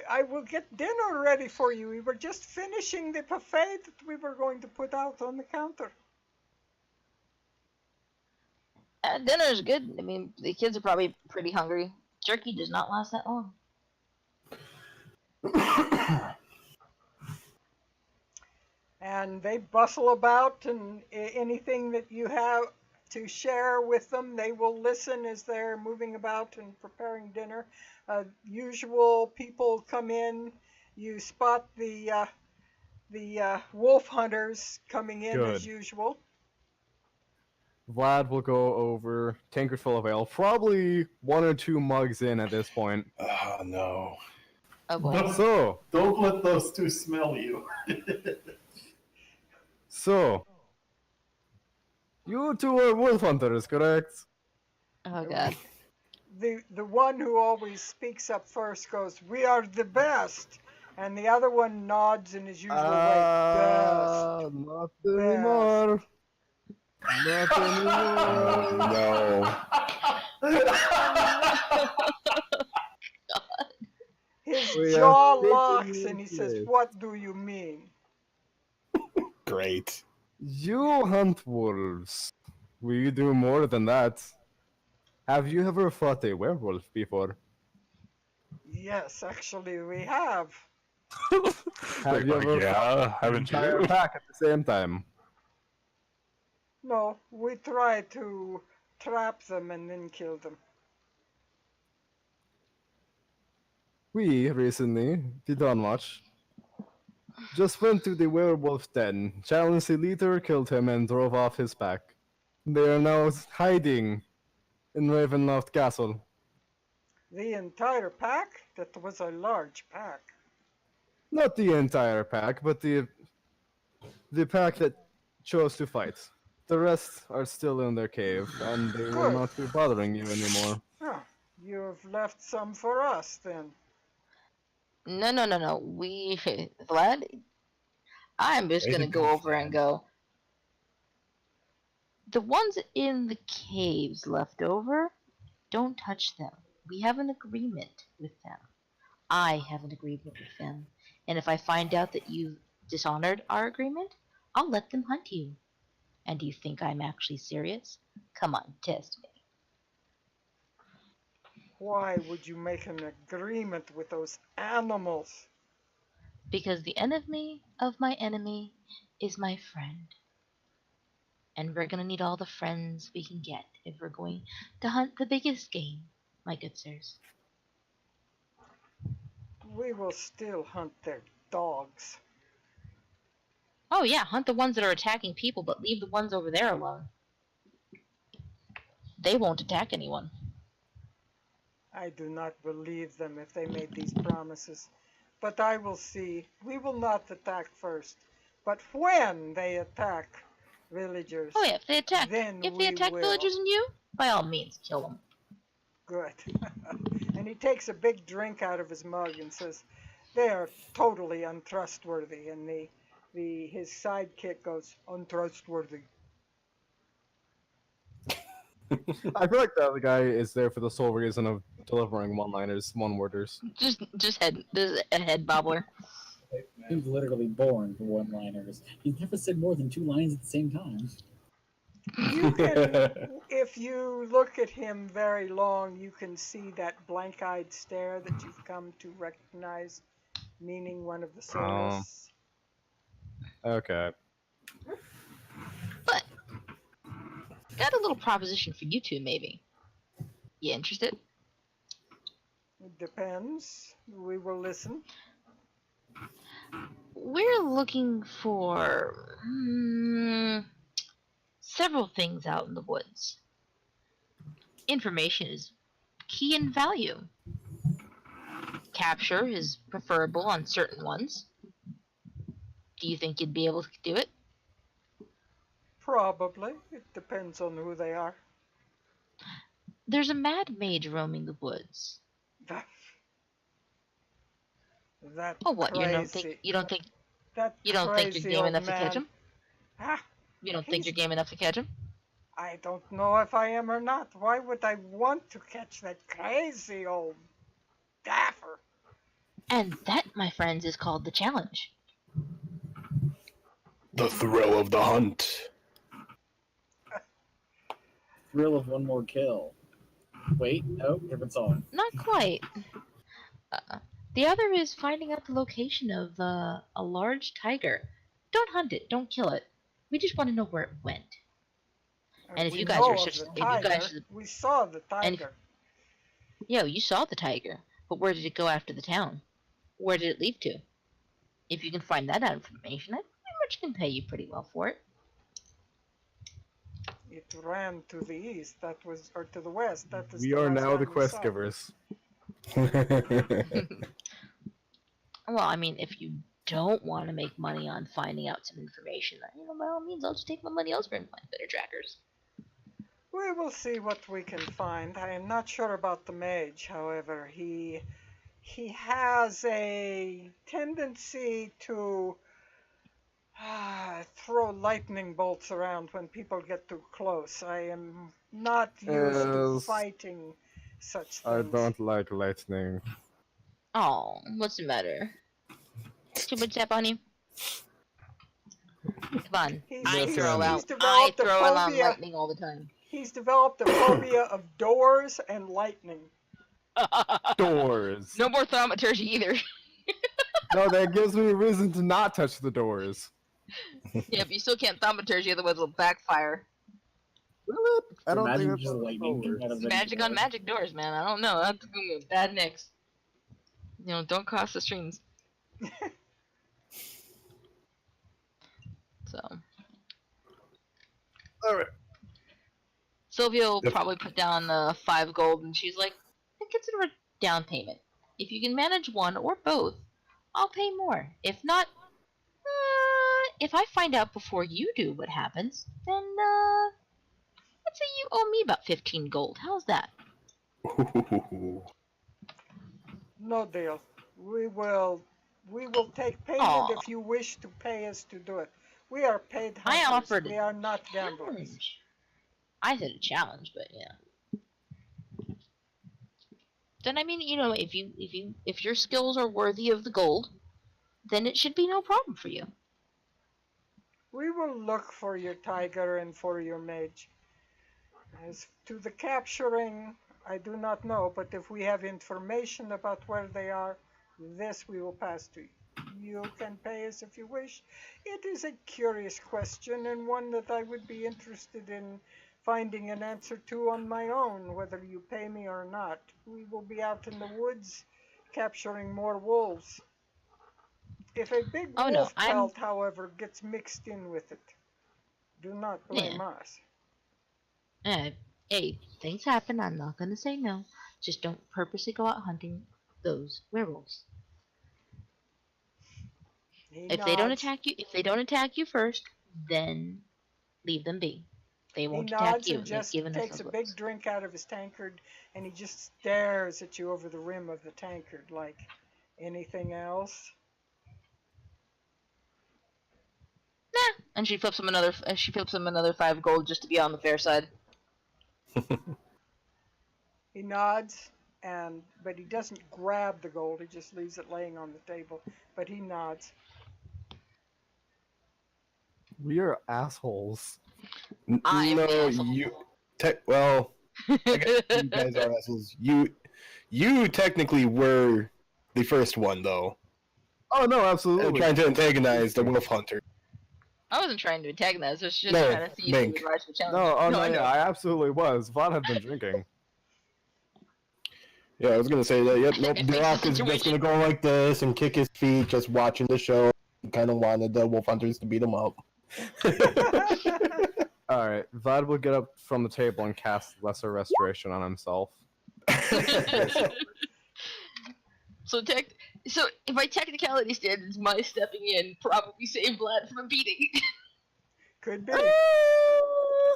I will get dinner ready for you. We were just finishing the buffet that we were going to put out on the counter. Dinner's good. I mean, the kids are probably pretty hungry. Jerky does not last that long. And they bustle about, and anything that you have to share with them, they will listen as they're moving about and preparing dinner. Usual people come in. You spot the wolf hunters coming in as usual. Vlad will go over, tankard full of ale, probably 1 or 2 mugs in at this point. Oh no. Oh boy. So, Don't let those two smell you. so, you two are wolf hunters, correct? Oh god. The one who always speaks up first goes, "We are the best," and the other one nods in his usual way. Best. Not anymore. Not anymore. No. His We jaw are locks taking and he says, it. "What do you mean?" Great. You hunt wolves. We do more than that. Have you ever fought a werewolf before? Yes, actually, we have. Have you ever yeah, haven't entire you? pack at the same time? No, we try to trap them and then kill them. We recently, the Dawnwatch, just went to the werewolf den, challenged the leader, killed him, and drove off his pack. They are now hiding in Ravenloft Castle. The entire pack? That was a large pack. Not the entire pack, but the pack that chose to fight. The rest are still in their cave, and they will Good. not be bothering you anymore. Oh, you've left some for us then. No. Vlad, I'm just Way to gonna go, go over and Vlad. go. The ones in the caves left over, don't touch them. We have an agreement with them. I have an agreement with them. And if I find out that you've dishonored our agreement, I'll let them hunt you. And do you think I'm actually serious? Come on, test me. Why would you make an agreement with those animals? Because the enemy of my enemy is my friend. And we're gonna need all the friends we can get if we're going to hunt the biggest game, my good sirs. We will still hunt their dogs. Oh yeah, hunt the ones that are attacking people, but leave the ones over there alone. They won't attack anyone. I do not believe them if they made these promises. But I will see. We will not attack first. But when they attack villagers, Oh yeah, if they attack, then if we they attack will. villagers and you, by all means, kill them. Good. And he takes a big drink out of his mug and says, "They are totally untrustworthy." And his sidekick goes, "Untrustworthy." I feel like the other guy is there for the sole reason of delivering one-liners, one-worders. Just a head bobbler. He's literally born for one-liners. He's never said more than 2 lines at the same time. You can, if you look at him very long, you can see that blank-eyed stare that you've come to recognize, meaning one of the soulists. Okay. But got a little proposition for you two, maybe. You interested? It depends. We will listen. We're looking for several things out in the woods. Information is key in value. Capture is preferable on certain ones. Do you think you'd be able to do it? Probably. It depends on who they are. There's a mad mage roaming the woods. That Oh, what? crazy. You don't think That you don't think you're crazy game old enough to catch man. him? Ah, You don't think He's- you're game enough to catch him? I don't know if I am or not. Why would I want to catch that crazy old daffer? And that, my friends, is called the challenge. The thrill of the hunt. Thrill of one more kill. Wait, no, different song. Not quite. The other is finding out the location of a large tiger. Don't hunt it. Don't kill it. We just want to know where it went. And if We you guys know are of such, the if you guys, tiger. We saw the and tiger. yo, you saw the tiger, but where did it go after the town? Where did it leave to? If you can find that out information, I pretty much can pay you pretty well for it. It ran to the east. That was, or to the west. That was. We the are last now the time we quest saw it. givers. Well, I mean, if you don't want to make money on finding out some information, then, by all means, I'll just take my money elsewhere and find better trackers. We will see what we can find. I am not sure about the mage, however. He has a tendency to throw lightning bolts around when people get too close. I am not used to Yes. fighting such things. I don't like lightning. Oh, what's the matter? Too much tap on you? Come on. He's- I he's- throw he's out developed a phobia. lightning all the time. He's developed a phobia of doors and lightning. Doors. No more thaumaturgy either. No, that gives me a reason to not touch the doors. Yeah, but you still can't thaumaturgy, otherwise it'll backfire. I don't Imagine think that's just how lightning it coming works. out of the Magic on door. magic doors, man. I don't know. That's gonna be a bad mix. Don't cross the streams. So. Alright. Sylvia will Yep. probably put down 5 gold, and she's like, I consider it down payment. If you can manage one or both, I'll pay more. If not, if I find out before you do what happens, then let's say you owe me about 15 gold. How's that? No deal. We will take payment Aw. if you wish to pay us to do it. We are paid I hunters. offered We a are not gamblers. challenge. I said a challenge, but yeah. Then I mean, if your skills are worthy of the gold, then it should be no problem for you. We will look for your tiger and for your mage. As to the capturing, I do not know, but if we have information about where they are, this we will pass to you. You can pay us if you wish. It is a curious question and one that I would be interested in finding an answer to on my own, whether you pay me or not. We will be out in the woods capturing more wolves. If a big Oh no, wolf pelt, however, gets mixed in with it, do not blame us. Hey, things happen. I'm not gonna say no. Just don't purposely go out hunting those werewolves. If they don't attack you first, then leave them be. They He won't attack nods you. and They've just given us takes a no big looks. drink out of his tankard, and he just stares at you over the rim of the tankard like, anything else? Nah. And she flips him another. 5 gold just to be on the fair side. He nods, but he doesn't grab the gold. He just leaves it laying on the table. But he nods. We are assholes. I'm the No, asshole. well, I guess you guys are assholes. You technically were the first one, though. Oh no, absolutely. Trying to antagonize the wolf hunter. I wasn't trying to antagonize. I was just No, trying to see if Mink. he would rise to the challenge. No, oh no, I know. yeah, I absolutely was. Vlad had been drinking. Yeah, I was gonna say that. Yep, nope. It makes Brock the is just situation- gonna go like this and kick his feet, just watching the show. He kind of wanted the wolf hunters to beat him up. All right, Vlad will get up from the table and cast Lesser Restoration on himself. So if by technicality standards, my stepping in probably saved Vlad from a beating. Could be.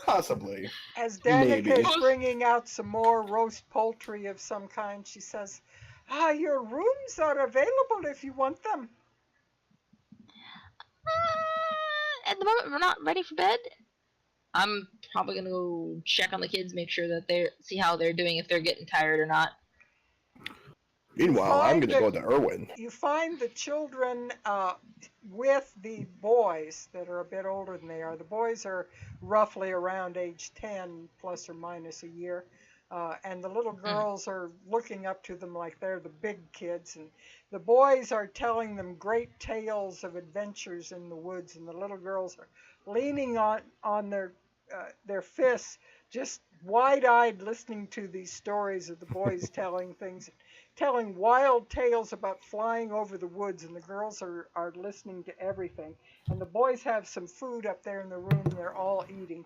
Possibly. As Danica Maybe. is bringing out some more roast poultry of some kind, she says, your rooms are available if you want them. At the moment, we're not ready for bed. I'm probably gonna go check on the kids, make sure that see how they're doing, if they're getting tired or not. Meanwhile, I'm Find gonna go to Irwin. You find the children with the boys that are a bit older than they are. The boys are roughly around age 10, plus or minus a year. And the little girls are looking up to them like they're the big kids. And the boys are telling them great tales of adventures in the woods. And the little girls are leaning on their fists, just wide-eyed listening to these stories of the boys telling wild tales about flying over the woods, and the girls are listening to everything. And the boys have some food up there in the room, and they're all eating.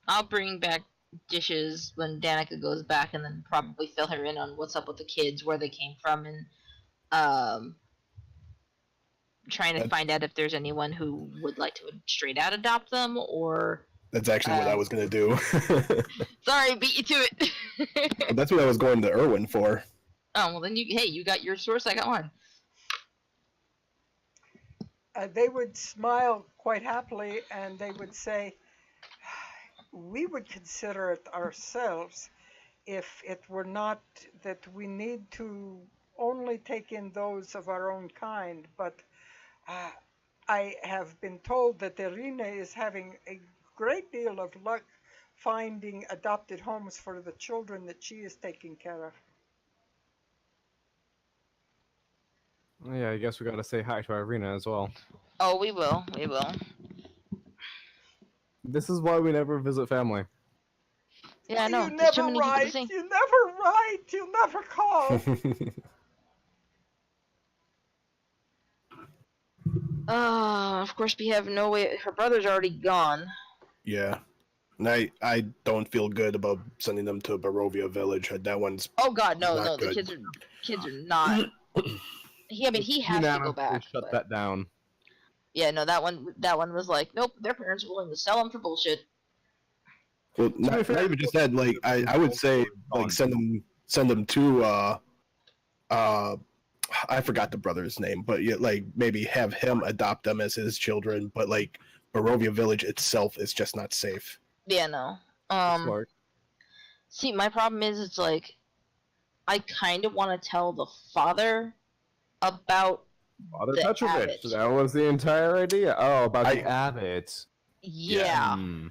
I'll bring back dishes when Danica goes back, and then probably fill her in on what's up with the kids, where they came from, and trying to find out if there's anyone who would like to straight out adopt them, or... That's actually what I was gonna do. Sorry, beat you to it. That's what I was going to Irwin for. Oh, well then you got your source, I got mine. They would smile quite happily, and they would say, we would consider it ourselves if it were not that we need to only take in those of our own kind, but I have been told that Irina is having a great deal of luck finding adopted homes for the children that she is taking care of. Yeah, I guess we gotta say hi to Irina as well. Oh, we will. This is why we never visit family. Yeah, I know. You There's too never many people to write. see. You never write. You never call. Of course we have no way. Her brother's already gone. Yeah. And I don't feel good about sending them to Barovia Village. That one's Oh God, no, Not no, the good. kids are not. He has to go back. Shut but- that down. Yeah, no, that one was like, nope, their parents are willing to sell them for bullshit. well, be not fair, even just that. Like I would say like send them to I forgot the brother's name, but yeah, like maybe have him adopt them as his children. But like Barovia Village itself is just not safe. Yeah, no. Smart. See, my problem is, it's like, I kind of want to tell the father about Father the Petrovich. abbot. That was the entire idea. Oh, about the I- abbot. yeah. Hmm.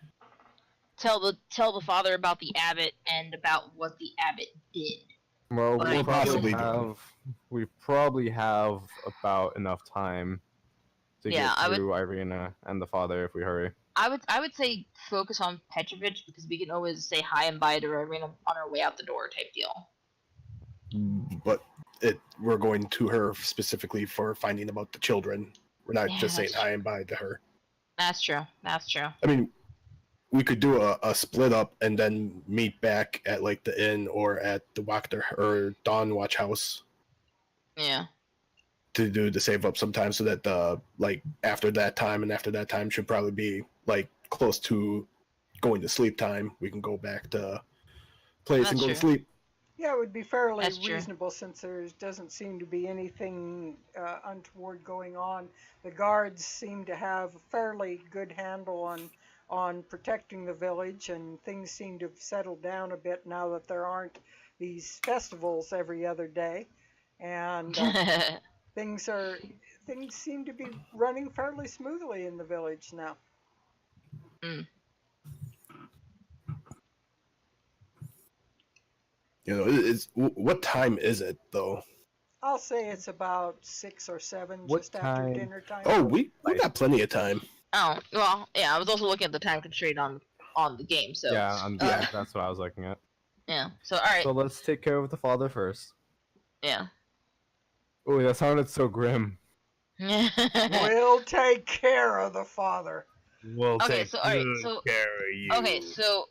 Tell the father about the abbot and about what the abbot did. Well, But we I possibly probably have about enough time to Yeah, I get would- through Irina and the father if we hurry. I would say focus on Petrovich, because we can always say hi and bye to Irina on our way out the door type deal. But we're going to her specifically for finding about the children. We're not Yeah, just saying that's hi and bye to her. That's true. That's true. I mean, we could do a split up and then meet back at like the inn or at the Wachter or Dawnwatch house Yeah. to do the save up sometime, so that like after that time should probably be like close to going to sleep time. We can go back to place and That's go to true. sleep. Yeah, it would be fairly That's true. reasonable since there doesn't seem to be anything untoward going on. The guards seem to have a fairly good handle on protecting the village, and things seem to have settled down a bit now that there aren't these festivals every other day, and things seem to be running fairly smoothly in the village now. You know, what time is it though? I'll say it's about 6 or 7, What just after time? dinner time. Oh, we got plenty of time. Oh, well, yeah, I was also looking at the time constraint on the game, so Yeah, that's what I was looking at. yeah. So alright, So let's take care of the father first. yeah. Oh, that sounded so grim. We'll take care of the father. We'll Okay, take so, alright, good so- care of you. Okay, so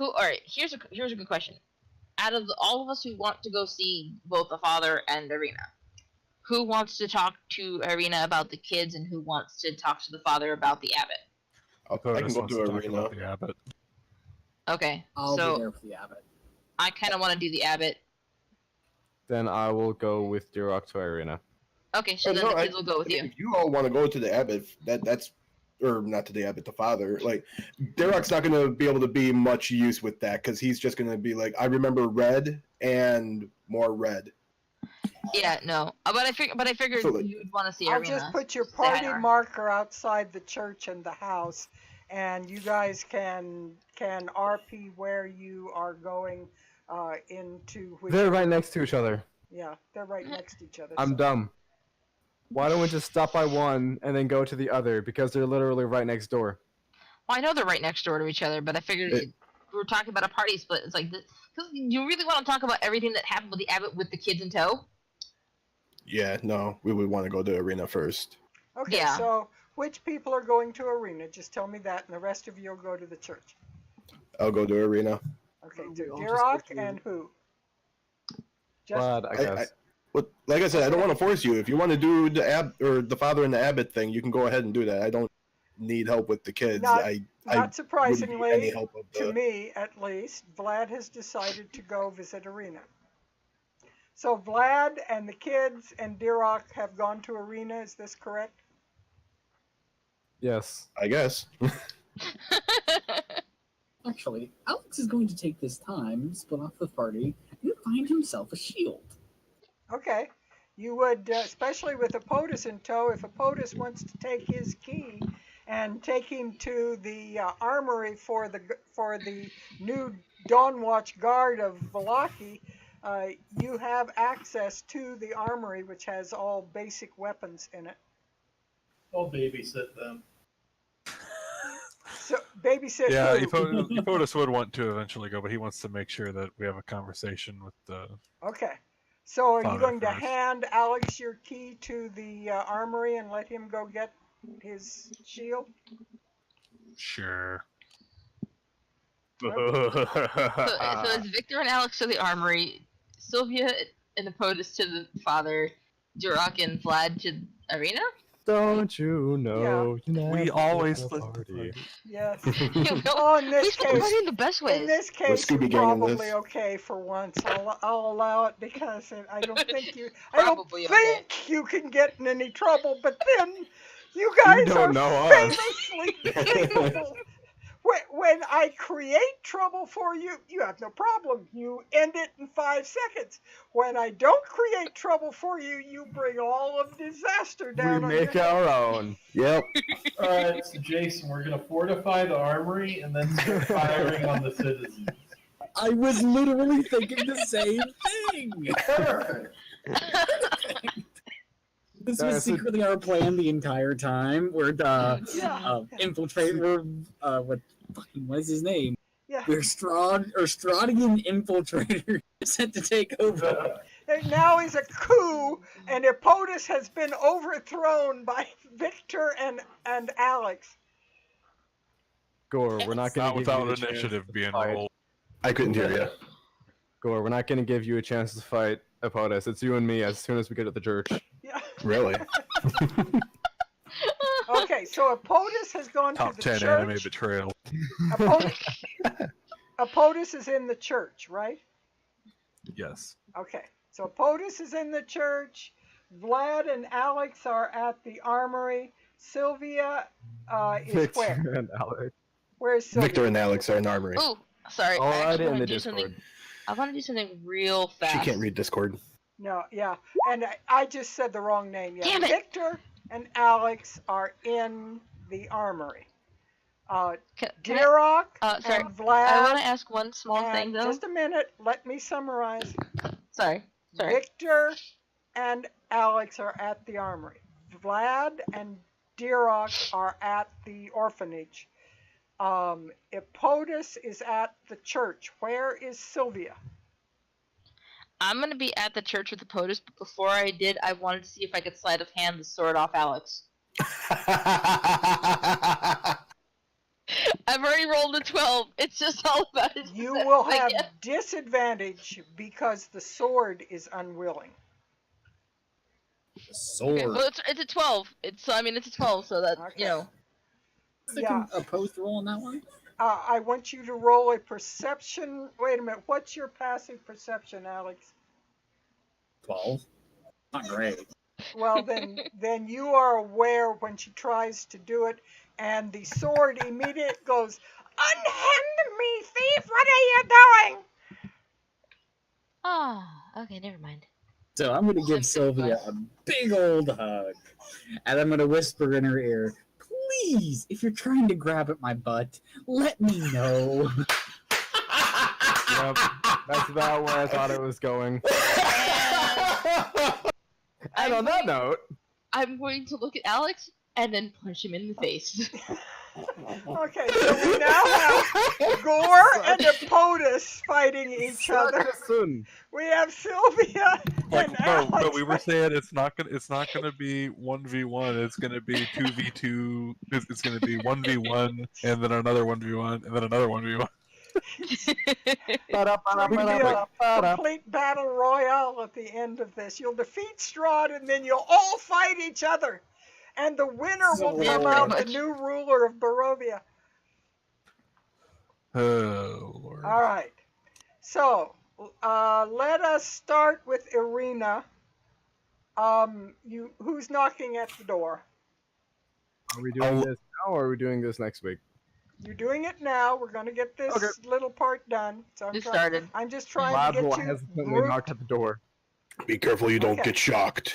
alright, here's a good question. Out of all of us who want to go see both the father and Irina, who wants to talk to Irina about the kids, and who wants to talk to the father about the abbot? I can Otis go wants to talk Arena. about the abbot. Okay, I'll so be there for the abbot. I kind of want to do the abbot. Then I will go with Duroc to Irina. Okay, so Oh, then no, the kids will go with I mean, you. if you all want to go to the abbot, that's or not to the abbot, the father. Like, Darok's not going to be able to be much use with that because he's just going to be like, I remember red and more red. Yeah, no, but I figured So, like, you would want to see I'll Irina. just put your Say hi to party her. marker outside the church and the house, and you guys can RP where you are going into. They're right next to each other. Yeah, they're right next to each other. I'm so- dumb. Why don't we just stop by one and then go to the other because they're literally right next door? Well, I know they're right next door to each other, but I figured It- we were talking about a party split. It's like, because you really want to talk about everything that happened with the abbot with the kids in tow? Yeah, no, we would want to go to Arena first. Okay, Yeah. so which people are going to Arena? Just tell me that, and the rest of you will go to the church. I'll go to Arena. Okay, I'll so just Dirok go to- and who? But I guess. But like I said, I don't want to force you. If you want to do the father and the abbot thing, you can go ahead and do that. I don't need help with the kids. Not- I Not wouldn't need any surprisingly, help of to the. me at least, Vlad has decided to go visit Arena. So Vlad and the kids and Dirok have gone to Arena, is this correct? Yes. I guess. Actually, Alex is going to take this time, split off the party, and find himself a shield. Okay. You would, especially with Apotus in tow, if Apotus wants to take his key and take him to the armory for the new Dawnwatch guard of Valaki, you have access to the armory, which has all basic weapons in it. I'll babysit them. So babysit Yeah, who? Epotus would want to eventually go, but he wants to make sure that we have a conversation with the. Okay. So are you Father going to first. hand Alex your key to the armory and let him go get his shield? Sure. So it's Victor and Alex to the armory, Sylvia and Apotus to the father, Duroc and Vlad to arena? Don't you know? You never We always miss a split the party. party. Yes. No, Oh, in we this split the case, party in the best in ways. this case, Scooby it's Gang in probably this. okay for once. I'll allow it because I don't think I don't Probably okay. think you can get in any trouble. But then you guys don't are know us. famously capable. When I create trouble for you, you have no problem. You end it in 5 seconds. When I don't create trouble for you, you bring all of disaster We down on make your our own. Yep. Alright, so Jason, we're gonna fortify the armory and then start firing on the citizens. I was literally thinking the same thing. Perfect. This Yeah, was so- secretly our plan the entire time. We're Yeah. infiltrator. What is his name? Yeah. We're Stradian infiltrator sent to take over. There now is a coup, and Apotus has been overthrown by Victor and Alex. Gore, we're not going Not to give without you a chance initiative to being fight. rolled. I couldn't hear you. Gore, we're not going to give you a chance to fight Apotus. It's you and me as soon as we get to the church. Yeah. Really? Okay, so Apotus has gone Top to the 10 church. anime betrayal. Apotus is in the church, right? Yes. Okay, so Apotus is in the church. Vlad and Alex are at the armory. Sylvia is Victor where? and Alex. Where's Sylvia? Victor and Alex are in armory. Oh, sorry. All I right actually in want the to do Discord. something. I want to do something real fast. She can't read Discord. No, yeah, and I just said the wrong name. Yeah, Damn it. Victor and Alex are in the armory. Can Duroc sorry. and Vlad. I want to ask one small and thing though. just a minute, let me summarize. Sorry. Victor and Alex are at the armory. Vlad and Duroc are at the orphanage. Apotus is at the church. Where is Sylvia? I'm gonna be at the church with the POTUS, but before I did, I wanted to see if I could sleight of hand the sword off Alex. I've already rolled a 12. It's just all about his You possession, will I have guess. disadvantage because the sword is unwilling. Sword. Okay, well, it's a 12. It's a 12, so that Okay. you know. Yeah. A post roll on that one? I want you to roll a perception. Wait a minute. What's your passive perception, Alex? 12. Not great. Well, then you are aware when she tries to do it, and the sword immediately goes, "Unhand me, thief! What are you doing?" Oh, okay, never mind. So I'm gonna give Sylvia a big old hug, and I'm gonna whisper in her ear, "Please, if you're trying to grab at my butt, let me know." Yep, that's about where I thought it was going. And on that note, I'm going to look at Alex and then punch him in the face. Okay, so we now have Gore and Apotus fighting each other. soon. We have Sylvia Like and no, Alex. we were saying it's not gonna be 1v1. It's gonna be 2v2. It's gonna be 1v1 and then another 1v1 and then another 1v1. It's going to be a complete battle royale at the end of this. You'll defeat Strahd, and then you'll all fight each other. And the winner will come out the new ruler of Barovia. Oh Lord. All right. So, let us start with Irina. Who's knocking at the door? Are we doing this now or are we doing this next week? You're doing it now. We're going to get this Okay. little part done. So Who started? I'm just trying Vlad to will get you hesitantly grouped. knock at the door. Be careful you don't Okay. get shocked.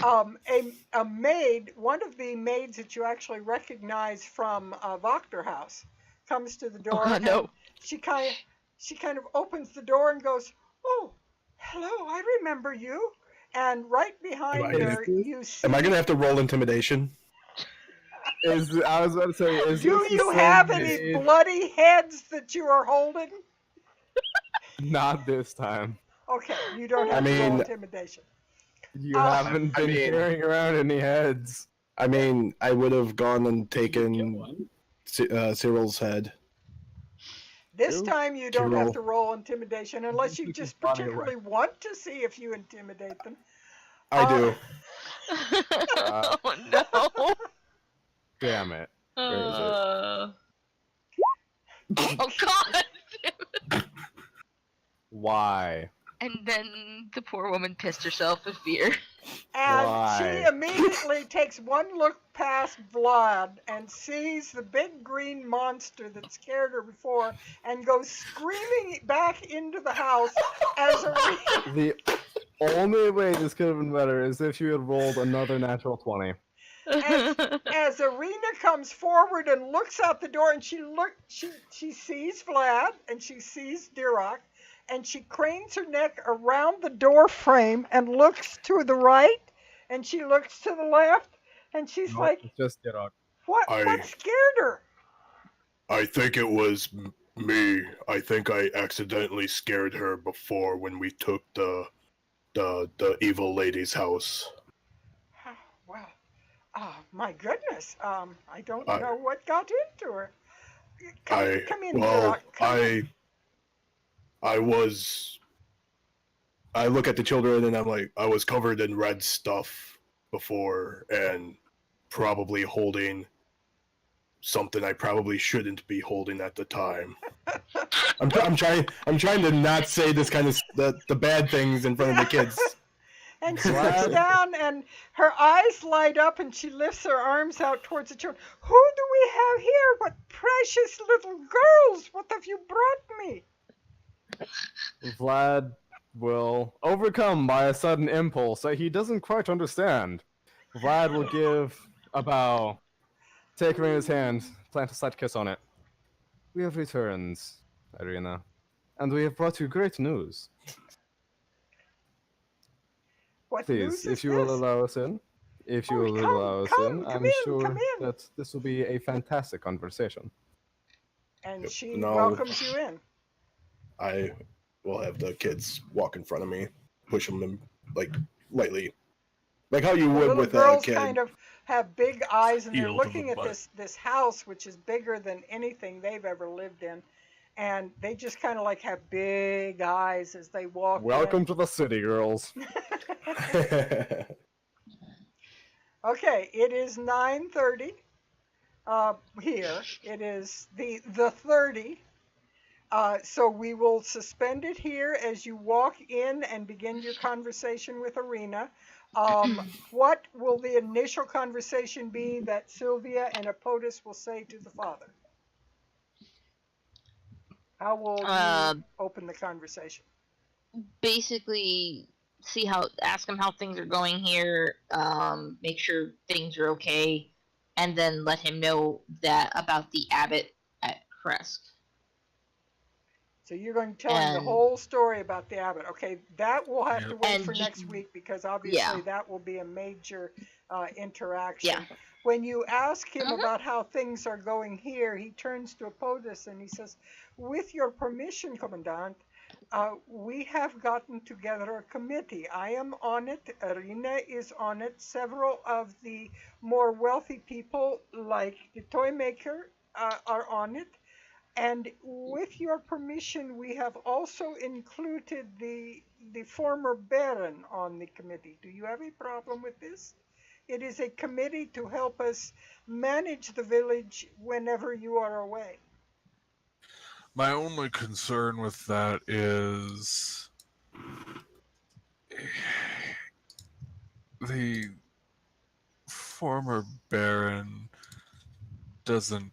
A maid, one of the maids that you actually recognize from Wachter House, comes to the door. Oh, and no. She kind of opens the door and goes, "Oh, hello, I remember you." And right behind Am I- her, you see. Am I gonna have to roll intimidation? I was about to say, is Do this the you same have any maid? bloody heads that you are holding? Not this time. Okay, you don't have to roll intimidation. You Oh. haven't been carrying around any heads. I mean, I would have gone and Get taken one. Cyril's head. This time you don't have roll? to roll intimidation unless you Keep his just body particularly want to see if you intimidate them. I do. Oh no. Damn it. Where is it? Oh god. Why? And then the poor woman pissed herself with fear. And Why? she immediately takes one look past Vlad and sees the big green monster that scared her before and goes screaming back into the house as Arena, The only way this could have been better is if you had rolled another natural 20. as Arena comes forward and looks out the door, and she sees Vlad and she sees Dirok, and she cranes her neck around the door frame and looks to the right, and she looks to the left, and she's Nope, like, it's just Dirok. what scared her? I think it was me. I think I accidentally scared her before when we took the evil lady's house. Well, my goodness, I don't I- know what got into her. Come in, well, Dirok. Come in. I look at the children and I'm like, I was covered in red stuff before and probably holding something I probably shouldn't be holding at the time. I'm trying to not say this kind of the bad things in front of the kids. And she looks down and her eyes light up and she lifts her arms out towards the children. Who do we have here? What precious little girls! What have you brought me? Vlad will, overcome by a sudden impulse that he doesn't quite understand, Vlad will give a bow, take her in his hand, plant a slight kiss on it. We have returned, Irina, and we have brought you great news. What Please, news is if you will this? allow us in, if you Oh, will come, allow us come, in, come I'm in, sure come in. that this will be a fantastic conversation. And she No. welcomes you in. I will have the kids walk in front of me, push them in, like lightly, like how you The would little with a girls kid. kind of have big eyes and they're Heel to the looking at butt. this house, which is bigger than anything they've ever lived in. And they just kind of like have big eyes as they walk Welcome in. to the city, girls. Okay, it is 9:30 here. It is the 30. So we will suspend it here as you walk in and begin your conversation with Arena. What will the initial conversation be that Sylvia and Apotus will say to the father? How will you open the conversation? Basically, ask him how things are going here, make sure things are okay, and then let him know that about the abbot at Krezk. So you're going to tell him the whole story about the abbot. Okay, that will have to wait for next week because obviously that will be a major interaction. Yeah. When you ask him about how things are going here, he turns to Apotus and he says, with your permission, Commandant, we have gotten together a committee. I am on it. Arina is on it. Several of the more wealthy people, like the toy maker, are on it. And with your permission, we have also included the former Baron on the committee. Do you have a problem with this? It is a committee to help us manage the village whenever you are away. My only concern with that is the former Baron doesn't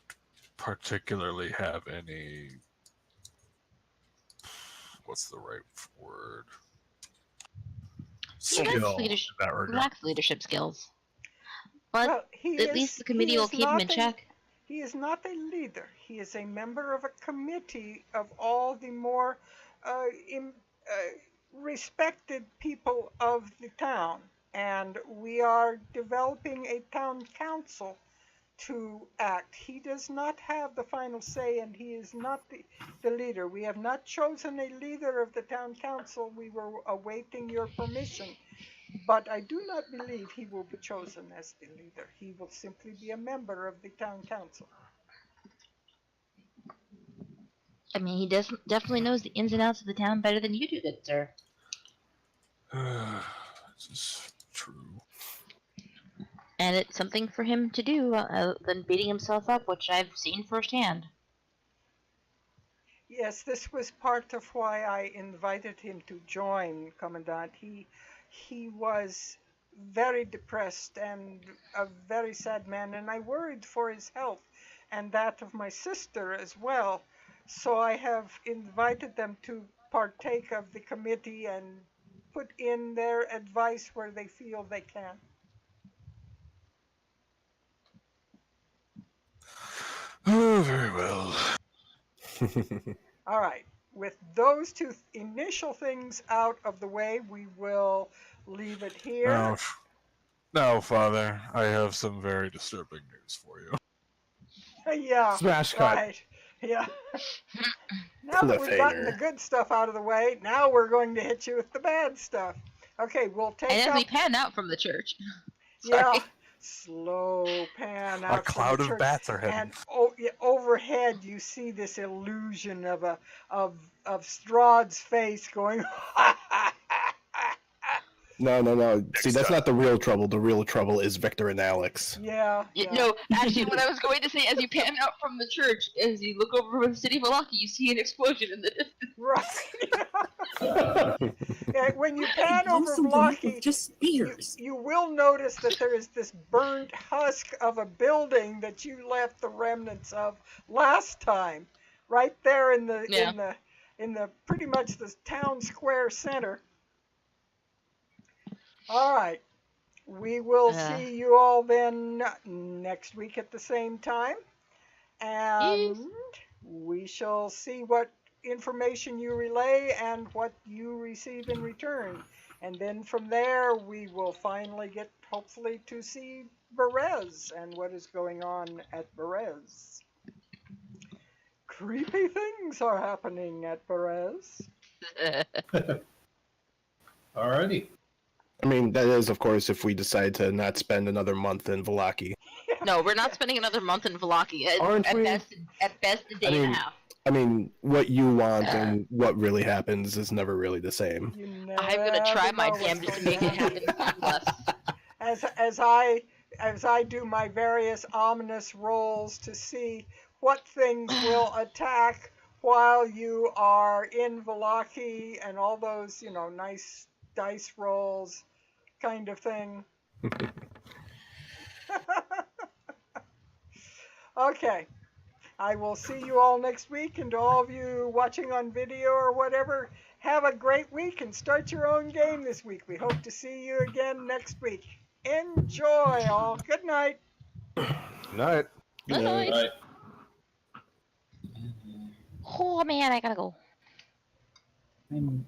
particularly have any. What's the right word? He lacks Skill in leadership, that regard. lacks leadership skills. But Well, he at is- least the he committee will is keep him not in a- check. He is not a leader. He is a member of a committee of all the more respected people of the town. And we are developing a town council to act. He does not have the final say and he is not the leader. We have not chosen a leader of the town council. We were awaiting your permission. But I do not believe he will be chosen as the leader. He will simply be a member of the town council. I mean, he definitely knows the ins and outs of the town better than you do, good sir. This is true. And it's something for him to do than beating himself up, which I've seen firsthand. Yes, this was part of why I invited him to join, Commandant. He was very depressed and a very sad man, and I worried for his health and that of my sister as well. So I have invited them to partake of the committee and put in their advice where they feel they can. Oh, very well. All right. With those two initial things out of the way, we will leave it here. Now, Father, I have some very disturbing news for you. Yeah. Smash cut. Right. Yeah. Now that we've gotten the Cliffhanger. good stuff out of the way, now we're going to hit you with the bad stuff. Okay, we'll take And as up. we pan out from the church. Yeah. Sorry. Slow pan out. A cloud from the of church. bats are heading. And overhead, you see this illusion of Strahd's face going. No. See, that's not the real trouble. The real trouble is Victor and Alex. Yeah. No, actually, what I was going to say, as you pan out from the church, as you look over from the city of Valaki, you see an explosion in the distance. Right. Yeah, when you pan over Vlaki, just spears. you will notice that there is this burnt husk of a building that you left the remnants of last time, right there in the pretty much the town square center. All right, we will see you all then next week at the same time, and we shall see what information you relay and what you receive in return. And then from there, we will finally get, hopefully, to see Berez and what is going on at Berez. Creepy things are happening at Berez. Alrighty. I mean, that is, of course, if we decide to not spend another month in Valaki. No, we're not spending another month in Valaki. Aren't we? At best, a day and a half. I mean, what you want and what really happens is never really the same. I'm gonna try my damnedest to make it happen less. As I do my various ominous rolls to see what things will attack while you are in Valaki and all those, nice dice rolls kind of thing. Okay. I will see you all next week, and to all of you watching on video or whatever, have a great week and start your own game this week. We hope to see you again next week. Enjoy all. Good night. Night. Good night. Right. Oh man, I gotta go. I'm